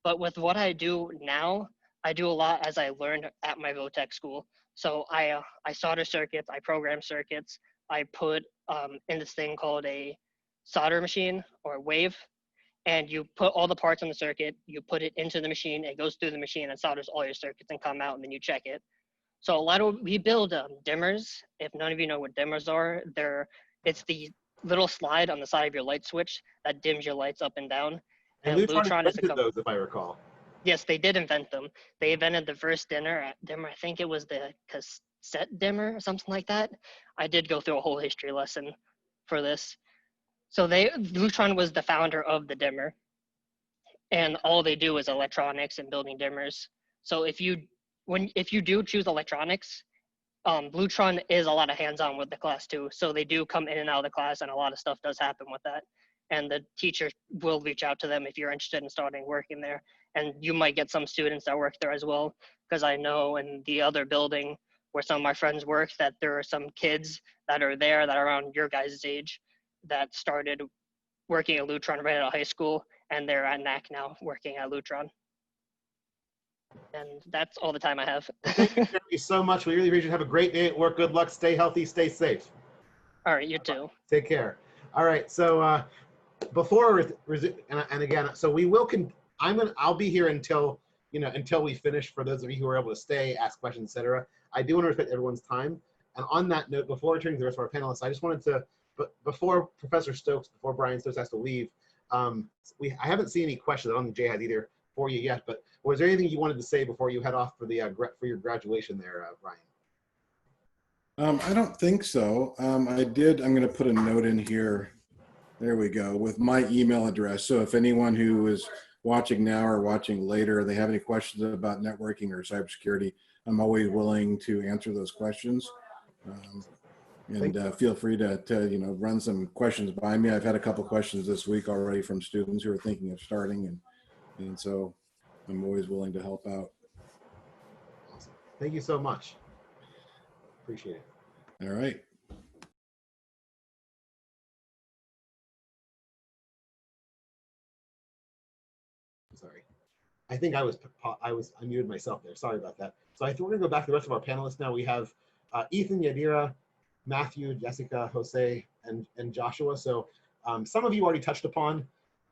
But with what I do now, I do a lot as I learned at my Votech school. So I solder circuits, I program circuits, I put in this thing called a solder machine or wave, and you put all the parts on the circuit, you put it into the machine, it goes through the machine and solders all your circuits and come out, and then you check it. So we build dimmers. If none of you know what dimmers are, it's the little slide on the side of your light switch that dims your lights up and down. And Lutron invented those, if I recall. Yes, they did invent them. They invented the first dimmer. I think it was the cassette dimmer or something like that. I did go through a whole history lesson for this. So Lutron was the founder of the dimmer, and all they do is electronics and building dimmers. So if you do choose electronics, Lutron is a lot of hands-on with the class too. So they do come in and out of the class, and a lot of stuff does happen with that. And the teacher will reach out to them if you're interested in starting working there. And you might get some students that work there as well, because I know in the other building where some of my friends work that there are some kids that are there that are around your guys' age that started working at Lutron right out of high school, and they're at NAC now working at Lutron. And that's all the time I have. Thank you so much. We really appreciate it. Have a great day at work. Good luck. Stay healthy. Stay safe. All right, you too. Take care. All right. So before and again, so we will. I'll be here until we finish. For those of you who are able to stay, ask questions, etc. I do want to respect everyone's time. And on that note, before turning to the rest of our panelists, I just wanted to. But before Professor Stokes, before Brian Stokes has to leave, I haven't seen any questions. I don't think Jay had either for you yet. But was there anything you wanted to say before you head off for your graduation there, Brian? I don't think so. I'm going to put a note in here. There we go, with my email address. So if anyone who is watching now or watching later, they have any questions about networking or cybersecurity, I'm always willing to answer those questions. And feel free to run some questions by me. I've had a couple questions this week already from students who are thinking of starting, and so I'm always willing to help out. Awesome. Thank you so much. Appreciate it. All right. Sorry. I think I muted myself there. Sorry about that. So I think we're going to go back to the rest of our panelists now. We have Ethan, Yadira, Matthew, Jessica, Jose, and Joshua. So some of you already touched upon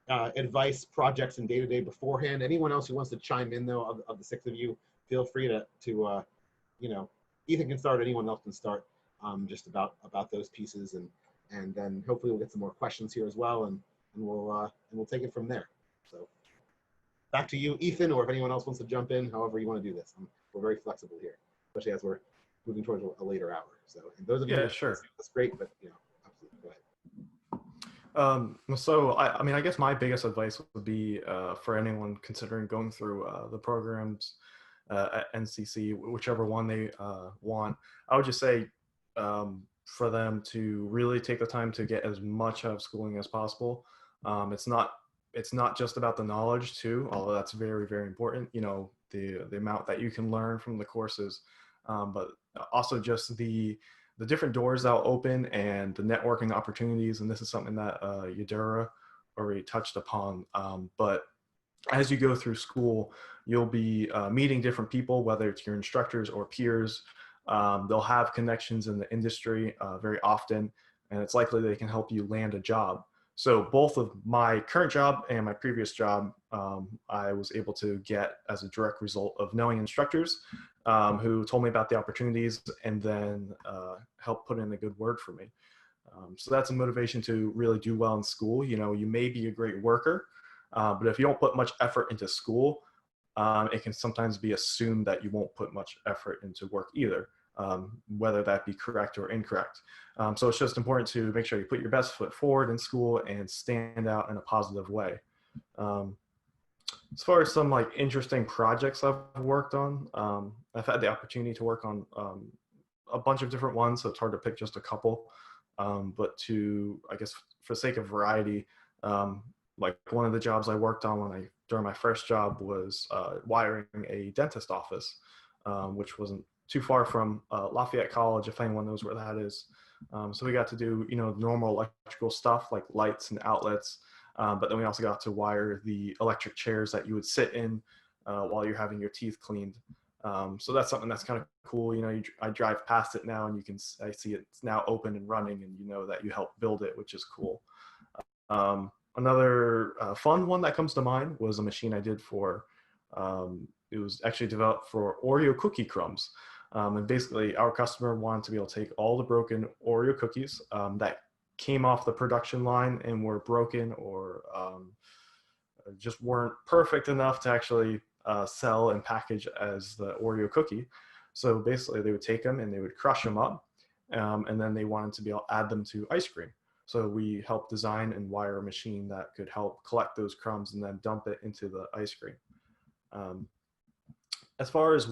advice, projects, and day-to-day beforehand. Anyone else who wants to chime in, though, of the six of you, feel free to Ethan can start, anyone else can start just about those pieces, and then hopefully we'll get some more questions here as well, and we'll take it from there. So back to you, Ethan, or if anyone else wants to jump in, however you want to do this. We're very flexible here, especially as we're moving towards a later hour. So, and those of you, sure, that's great, but absolutely, go ahead. So I guess my biggest advice would be for anyone considering going through the programs at NCC, whichever one they want. I would just say for them to really take the time to get as much out of schooling as possible. It's not just about the knowledge too, although that's very, very important. The amount that you can learn from the courses, but also just the different doors that will open and the networking opportunities. And this is something that Yadira already touched upon. But as you go through school, you'll be meeting different people, whether it's your instructors or peers. They'll have connections in the industry very often, and it's likely they can help you land a job. So both of my current job and my previous job, I was able to get as a direct result of knowing instructors who told me about the opportunities and then helped put in a good word for me. So that's a motivation to really do well in school. You may be a great worker, but if you don't put much effort into school, it can sometimes be assumed that you won't put much effort into work either, whether that be correct or incorrect. So it's just important to make sure you put your best foot forward in school and stand out in a positive way. As far as some interesting projects I've worked on, I've had the opportunity to work on a bunch of different ones, so it's hard to pick just a couple. But I guess for sake of variety, one of the jobs I worked on during my first job was wiring a dentist office, which wasn't too far from Lafayette College, if anyone knows where that is. So we got to do, normal electrical stuff like lights and outlets, but then we also got to wire the electric chairs that you would sit in while you're having your teeth cleaned. So that's something that's kind of cool. I drive past it now and I see it's now open and running, and that you helped build it, which is cool. Another fun one that comes to mind was a machine I did for, it was actually developed for Oreo cookie crumbs. And basically, our customer wanted to be able to take all the broken Oreo cookies that came off the production line and were broken or just weren't perfect enough to actually sell and package as the Oreo cookie. So basically, they would take them and they would crush them up, and then they wanted to be able to add them to ice cream. So we helped design and wire a machine that could help collect those crumbs and then dump it into the ice cream. As far as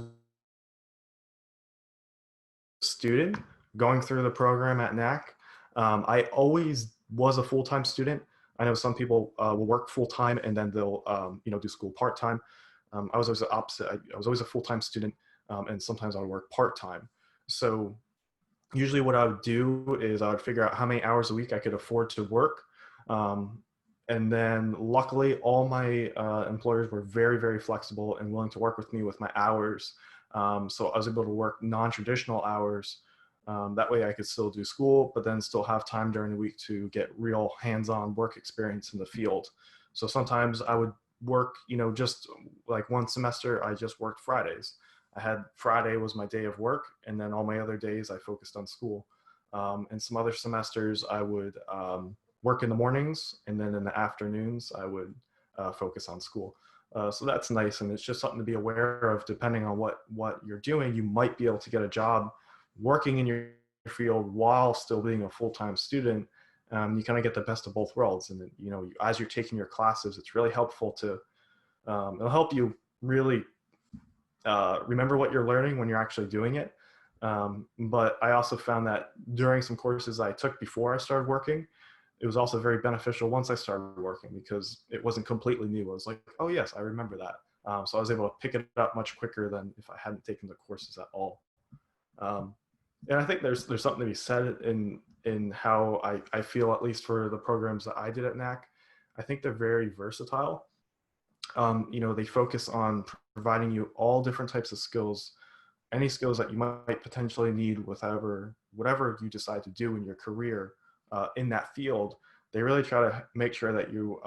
student going through the program at NAC, I always was a full-time student. I know some people will work full-time and then they'll do school part-time. I was always the opposite. I was always a full-time student, and sometimes I would work part-time. So usually what I would do is I would figure out how many hours a week I could afford to work. And then luckily all my employers were very, very flexible and willing to work with me with my hours. So I was able to work non-traditional hours. That way I could still do school, but then still have time during the week to get real hands-on work experience in the field. So sometimes I would work, just like one semester, I just worked Fridays. I had Friday was my day of work, and then all my other days I focused on school. And some other semesters I would work in the mornings, and then in the afternoons I would focus on school. So that's nice, and it's just something to be aware of. Depending on what you're doing, you might be able to get a job working in your field while still being a full-time student. You kind of get the best of both worlds, and as you're taking your classes, it's really helpful to it'll help you really remember what you're learning when you're actually doing it. But I also found that during some courses I took before I started working, it was also very beneficial once I started working, because it wasn't completely new. I was like, oh yes, I remember that. So I was able to pick it up much quicker than if I hadn't taken the courses at all. And I think there's something to be said in how I feel, at least for the programs that I did at NAC. I think they're very versatile. They focus on providing you all different types of skills, any skills that you might potentially need with whatever you decide to do in your career in that field. They really try to make sure that you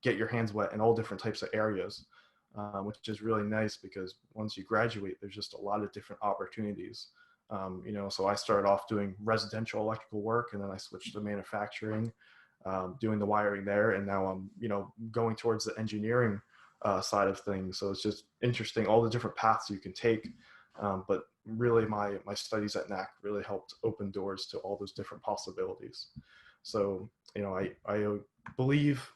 get your hands wet in all different types of areas, which is really nice, because once you graduate, there's just a lot of different opportunities. So I started off doing residential electrical work, and then I switched to manufacturing, doing the wiring there, and now I'm going towards the engineering side of things. So it's just interesting, all the different paths you can take. But really my studies at NAC really helped open doors to all those different possibilities. So I believe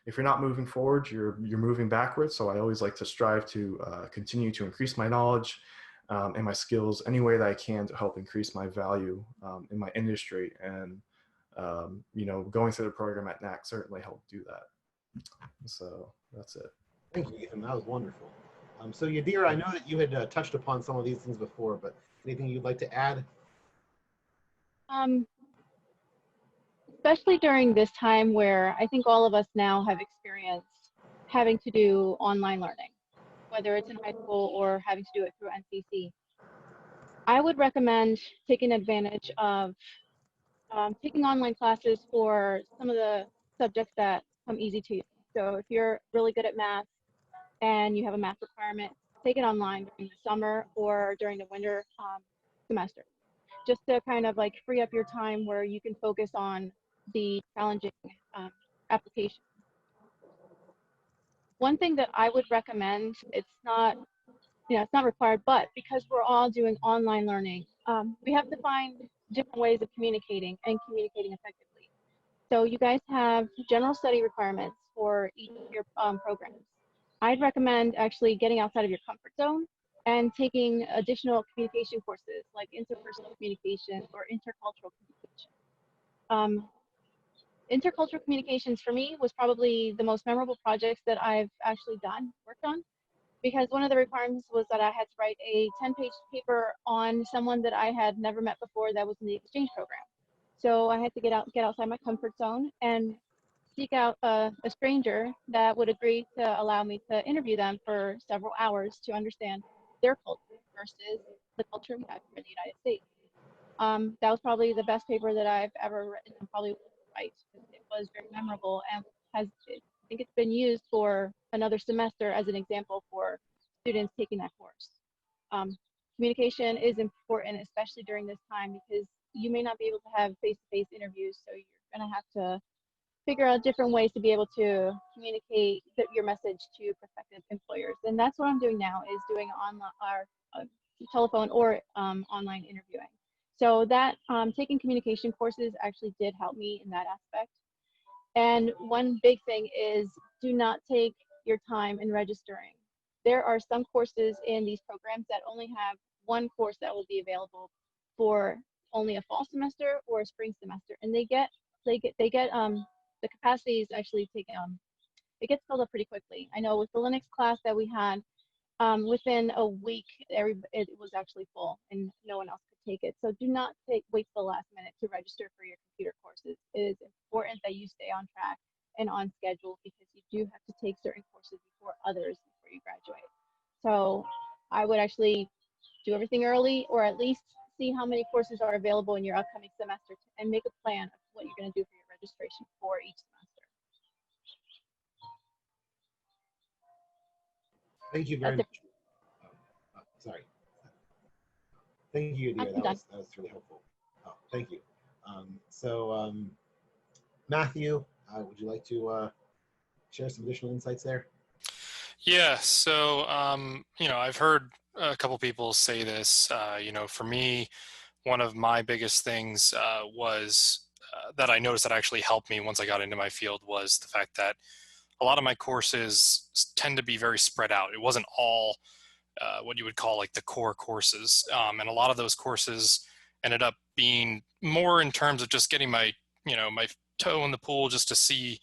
if you're not moving forward, you're moving backwards. So I always like to strive to continue to increase my knowledge and my skills any way that I can to help increase my value in my industry. And going through the program at NAC certainly helped do that. So that's it. Thank you, Ethan. That was wonderful. So Yadira, I know that you had touched upon some of these things before, but anything you'd like to add? Especially during this time where I think all of us now have experienced having to do online learning, whether it's in high school or having to do it through NCC. I would recommend taking advantage of taking online classes for some of the subjects that come easy to you. So if you're really good at math and you have a math requirement, take it online during the summer or during the winter semester, just to kind of like free up your time where you can focus on the challenging application. One thing that I would recommend, it's not required, but because we're all doing online learning, we have to find different ways of communicating and communicating effectively. So you guys have general study requirements for each of your programs. I'd recommend actually getting outside of your comfort zone and taking additional communication courses like interpersonal communication or intercultural communication. Intercultural communications for me was probably the most memorable projects that I've actually worked on, because one of the requirements was that I had to write a 10-page paper on someone that I had never met before that was in the exchange program. So I had to get outside my comfort zone and seek out a stranger that would agree to allow me to interview them for several hours to understand their culture versus the culture we have here in the United States. That was probably the best paper that I've ever written and probably will write. It was very memorable and I think it's been used for another semester as an example for students taking that course. communication is important, especially during this time, because you may not be able to have face-to-face interviews, so you're going to have to figure out different ways to be able to communicate your message to prospective employers. And that's what I'm doing now, is doing online or telephone or online interviewing. So that taking communication courses actually did help me in that aspect. And one big thing is, do not take your time in registering. There are some courses in these programs that only have one course that will be available for only a fall semester or a spring semester, and they get the capacity is actually taken, it gets filled up pretty quickly. I know with the Linux class that we had, within a week, it was actually full and no one else could take it. So do not wait till the last minute to register for your computer courses. It is important that you stay on track and on schedule, because you do have to take certain courses before others before you graduate. So I would actually do everything early, or at least see how many courses are available in your upcoming semester, and make a plan of what you're going to do for your registration for each semester. Thank you very much. Sorry. Thank you, Yadira. That was really helpful. Oh, thank you. Matthew, would you like to share some additional insights there? Yeah, so, I've heard a couple people say this. For me, one of my biggest things was that I noticed that actually helped me once I got into my field was the fact that a lot of my courses tend to be very spread out. It wasn't all what you would call like the core courses. And a lot of those courses ended up being more in terms of just getting my toe in the pool, just to see,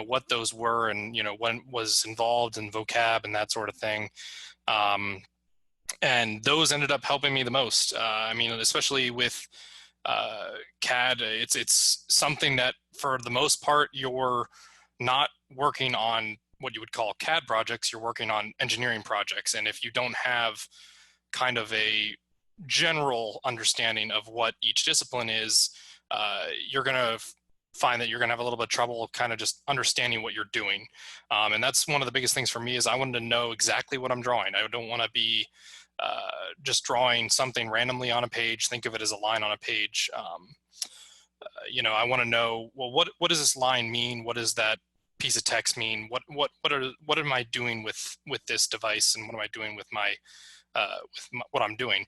what those were and, what was involved in vocab and that sort of thing. And those ended up helping me the most. Especially with CAD, it's something that for the most part, you're not working on what you would call CAD projects, you're working on engineering projects. And if you don't have kind of a general understanding of what each discipline is, you're going to find that you're going to have a little bit of trouble kind of just understanding what you're doing. And that's one of the biggest things for me, is I wanted to know exactly what I'm drawing. I don't want to be just drawing something randomly on a page, think of it as a line on a page. I want to know, well, what does this line mean? What does that piece of text mean? What am I doing with this device, and what am I doing with what I'm doing?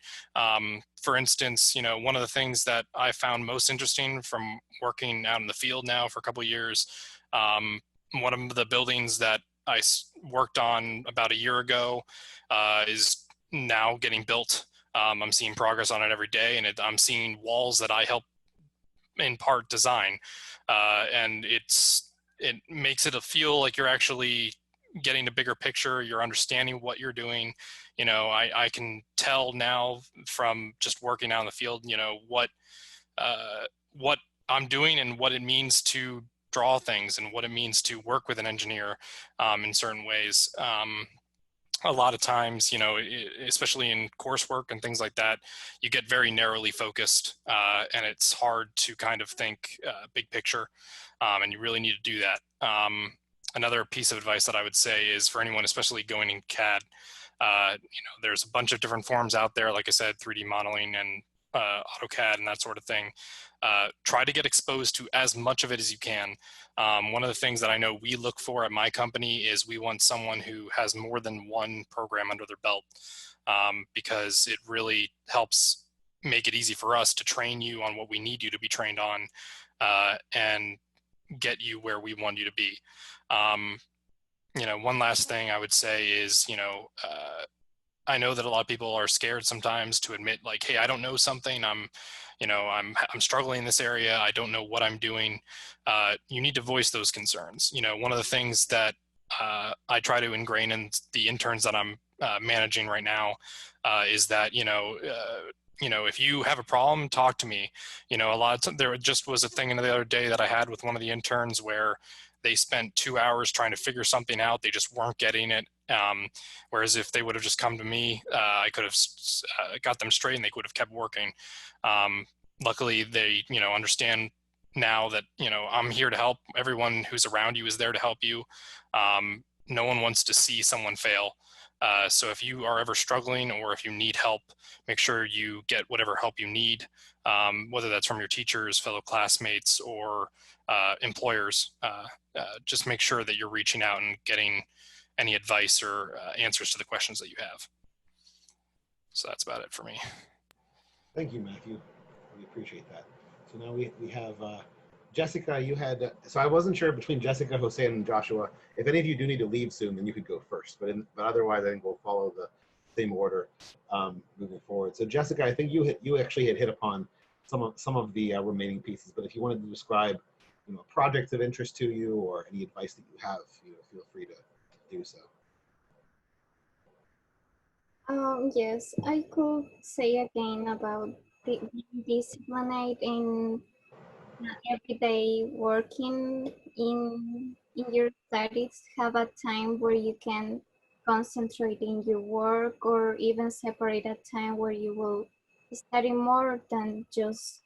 For instance, one of the things that I found most interesting from working out in the field now for a couple of years, one of the buildings that I worked on about a year ago is now getting built. I'm seeing progress on it every day, and I'm seeing walls that I help in part design, and it makes it feel like you're actually getting a bigger picture. You're understanding what you're doing. I can tell now from just working out in the field, what I'm doing and what it means to draw things and what it means to work with an engineer in certain ways. A lot of times, especially in coursework and things like that, you get very narrowly focused, and it's hard to kind of think big picture, and you really need to do that. Another piece of advice that I would say is for anyone, especially going in CAD, there's a bunch of different forms out there, like I said, 3D modeling and AutoCAD and that sort of thing. Try to get exposed to as much of it as you can. One of the things that I know we look for at my company is we want someone who has more than one program under their belt, because it really helps make it easy for us to train you on what we need you to be trained on, and get you where we want you to be. One last thing I would say is, I know that a lot of people are scared sometimes to admit, like, hey, I don't know something. I'm struggling in this area. I don't know what I'm doing. You need to voice those concerns. One of the things that I try to ingrain in the interns that I'm managing right now is that, if you have a problem, talk to me. There just was a thing the other day that I had with one of the interns where they spent 2 hours trying to figure something out. They just weren't getting it. Whereas if they would have just come to me, I could have got them straight and they would have kept working. Luckily, they, understand now that, I'm here to help. Everyone who's around you is there to help you. No one wants to see someone fail. So if you are ever struggling or if you need help, make sure you get whatever help you need, whether that's from your teachers, fellow classmates, or employers. Just make sure that you're reaching out and getting any advice or answers to the questions that you have. So that's about it for me. Thank you, Matthew. We appreciate that. So now we have Jessica. You had, so I wasn't sure between Jessica, Jose, and Joshua. If any of you do need to leave soon, then you could go first. But otherwise, I think we'll follow the same order moving forward. So Jessica, I think you actually had hit upon some of the remaining pieces. But if you wanted to describe, projects of interest to you or any advice that you have, feel free to do so. Yes, I could say again about being disciplined in everyday working in your studies. Have a time where you can concentrate in your work, or even separate a time where you will study more than just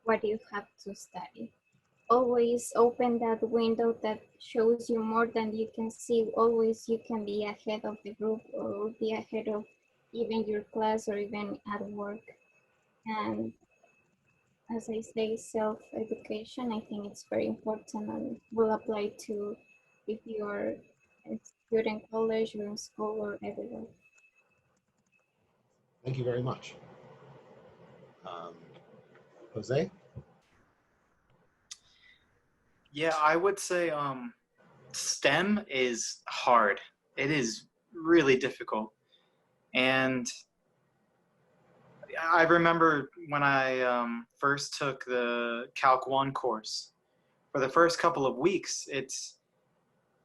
what you have to study. Always open that window that shows you more than you can see. Always you can be ahead of the group, or be ahead of even your class, or even at work. And as I say, self-education, I think it's very important and will apply to if you're a student in college or in school or everywhere. Thank you very much. Jose? Yeah, I would say STEM is hard. It is really difficult. And I remember when I first took the Calc 1 course, for the first couple of weeks,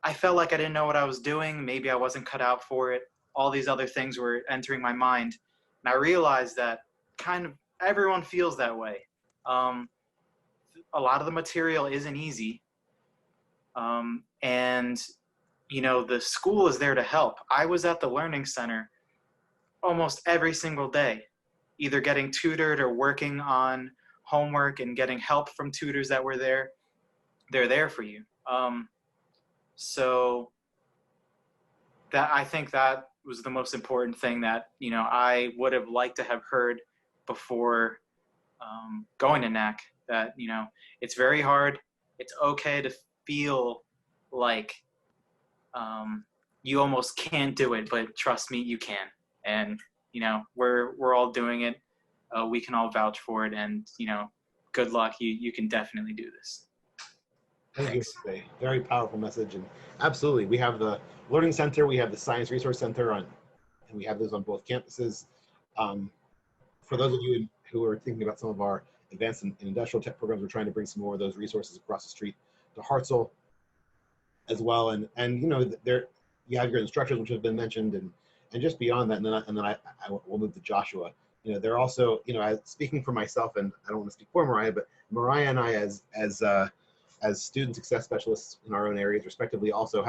I felt like I didn't know what I was doing. Maybe I wasn't cut out for it. All these other things were entering my mind. And I realized that kind of everyone feels that way. A lot of the material isn't easy. And, the school is there to help. I was at the Learning Center almost every single day, either getting tutored or working on homework and getting help from tutors that were there. They're there for you. So that, I think that was the most important thing that, I would have liked to have heard before going to NAC, that, it's very hard. It's okay to feel like you almost can't do it, but trust me, you can. And, we're all doing it. We can all vouch for it, and, good luck. You can definitely do this. Thank you. Very powerful message. And absolutely, we have the Learning Center, we have the Science Resource Center and we have those on both campuses. For those of you who are thinking about some of our advanced and industrial tech programs, we're trying to bring some more of those resources across the street to Hartselle as well. And there you have your instructors, which have been mentioned, and just beyond that, and then I will move to Joshua. They're also, speaking for myself, and I don't want to speak for Mariah, but Mariah and I, as student success specialists in our own areas, respectively, also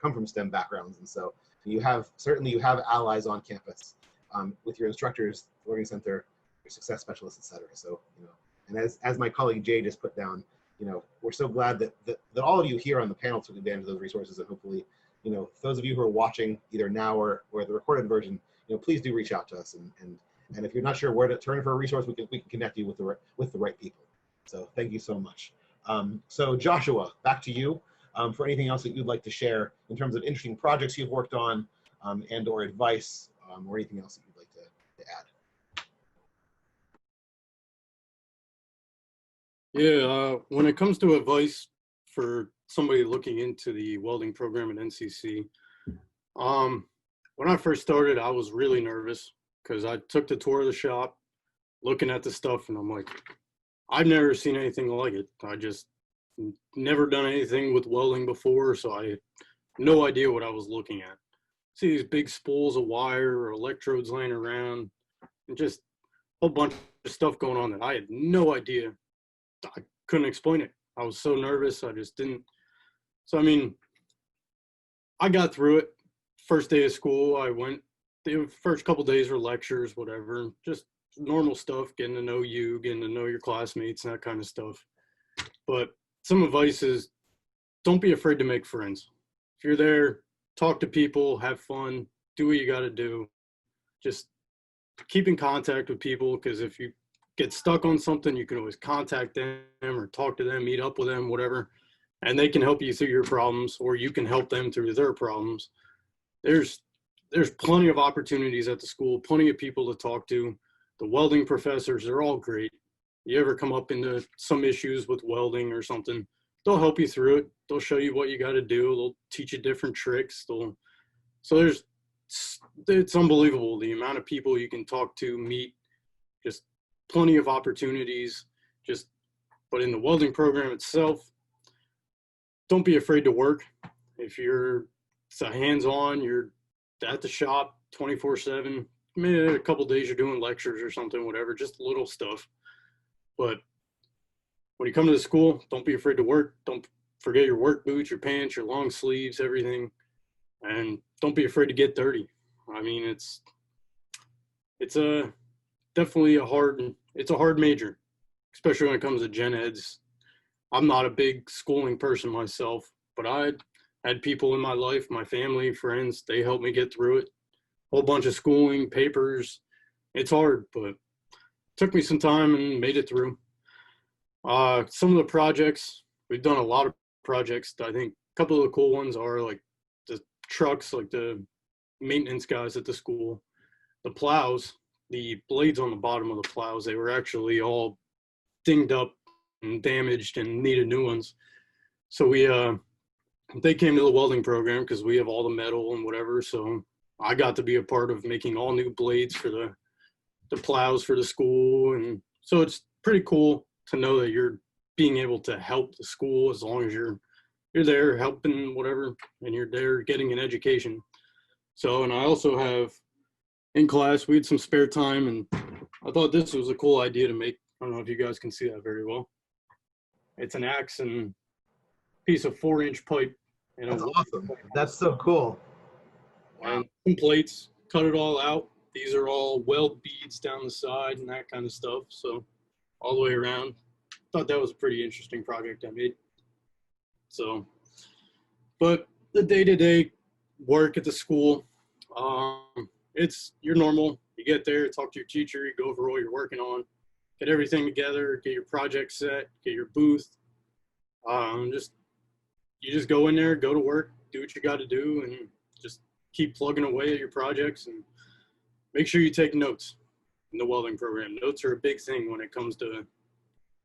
come from STEM backgrounds, and so you have allies on campus with your instructors, the Learning Center, your success specialists, etc. So and as my colleague Jay just put down, we're so glad that all of you here on the panel took advantage of those resources, and hopefully, those of you who are watching either now or the recorded version, please do reach out to us, and if you're not sure where to turn for a resource, we can connect you with the right people. So thank you so much. So Joshua, back to you for anything else that you'd like to share in terms of interesting projects you've worked on and or advice or anything else that you'd like to add. Yeah, when it comes to advice for somebody looking into the welding program at NCC, when I first started, I was really nervous because I took the tour of the shop, looking at the stuff, and I'm like, I've never seen anything like it. I just never done anything with welding before, so I had no idea what I was looking at. See these big spools of wire or electrodes laying around, and just a whole bunch of stuff going on that I had no idea. I couldn't explain it. I was so nervous, I just didn't. So, I mean, I got through it. First day of school, I went, the first couple days were lectures, whatever, just normal stuff, getting to know you, getting to know your classmates, and that kind of stuff. But some advice is, don't be afraid to make friends. If you're there, talk to people, have fun, do what you got to do. Just keep in contact with people, because if you get stuck on something, you can always contact them or talk to them, meet up with them, whatever, and they can help you through your problems, or you can help them through their problems. There's plenty of opportunities at the school, plenty of people to talk to. The welding professors are all great. You ever come up into some issues with welding or something, they'll help you through it. They'll show you what you got to do. They'll teach you different tricks. It's unbelievable the amount of people you can talk to, meet, just plenty of opportunities. But in the welding program itself, don't be afraid to work. If it's a hands-on, you're at the shop 24/7. Maybe a couple days you're doing lectures or something, whatever, just little stuff. But when you come to the school, don't be afraid to work. Don't forget your work boots, your pants, your long sleeves, everything. And don't be afraid to get dirty. I mean, it's definitely a hard major, especially when it comes to gen eds. I'm not a big schooling person myself, but I had people in my life, my family, friends, they helped me get through it. Whole bunch of schooling, papers. It's hard, but it took me some time and made it through. Some of the projects, we've done a lot of projects. I think a couple of the cool ones are like the trucks, like the maintenance guys at the school. The plows, the blades on the bottom of the plows, they were actually all dinged up and damaged and needed new ones. So they came to the welding program because we have all the metal and whatever. So I got to be a part of making all new blades for the plows for the school. And so it's pretty cool to know that you're being able to help the school as long as you're there helping whatever, and you're there getting an education. So, and I also have in class, we had some spare time, and I thought this was a cool idea to make. I don't know if you guys can see that very well. It's an axe and piece of 4-inch pipe. That's awesome. That's so cool. And some plates, cut it all out. These are all weld beads down the side and that kind of stuff. So all the way around. Thought that was a pretty interesting project I made. So, but the day-to-day work at the school, it's your normal. You get there, talk to your teacher, you go over what you're working on, get everything together, get your project set, get your booth. You just go in there, go to work, do what you got to do, and just keep plugging away at your projects, and make sure you take notes in the welding program. Notes are a big thing when it comes to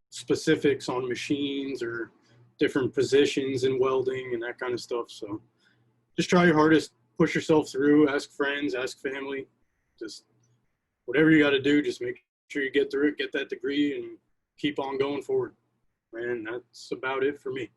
specifics on machines or different positions in welding and that kind of stuff. So just try your hardest, push yourself through, ask friends, ask family, just whatever you got to do, just make sure you get through it, get that degree, and keep on going forward. And that's about it for me.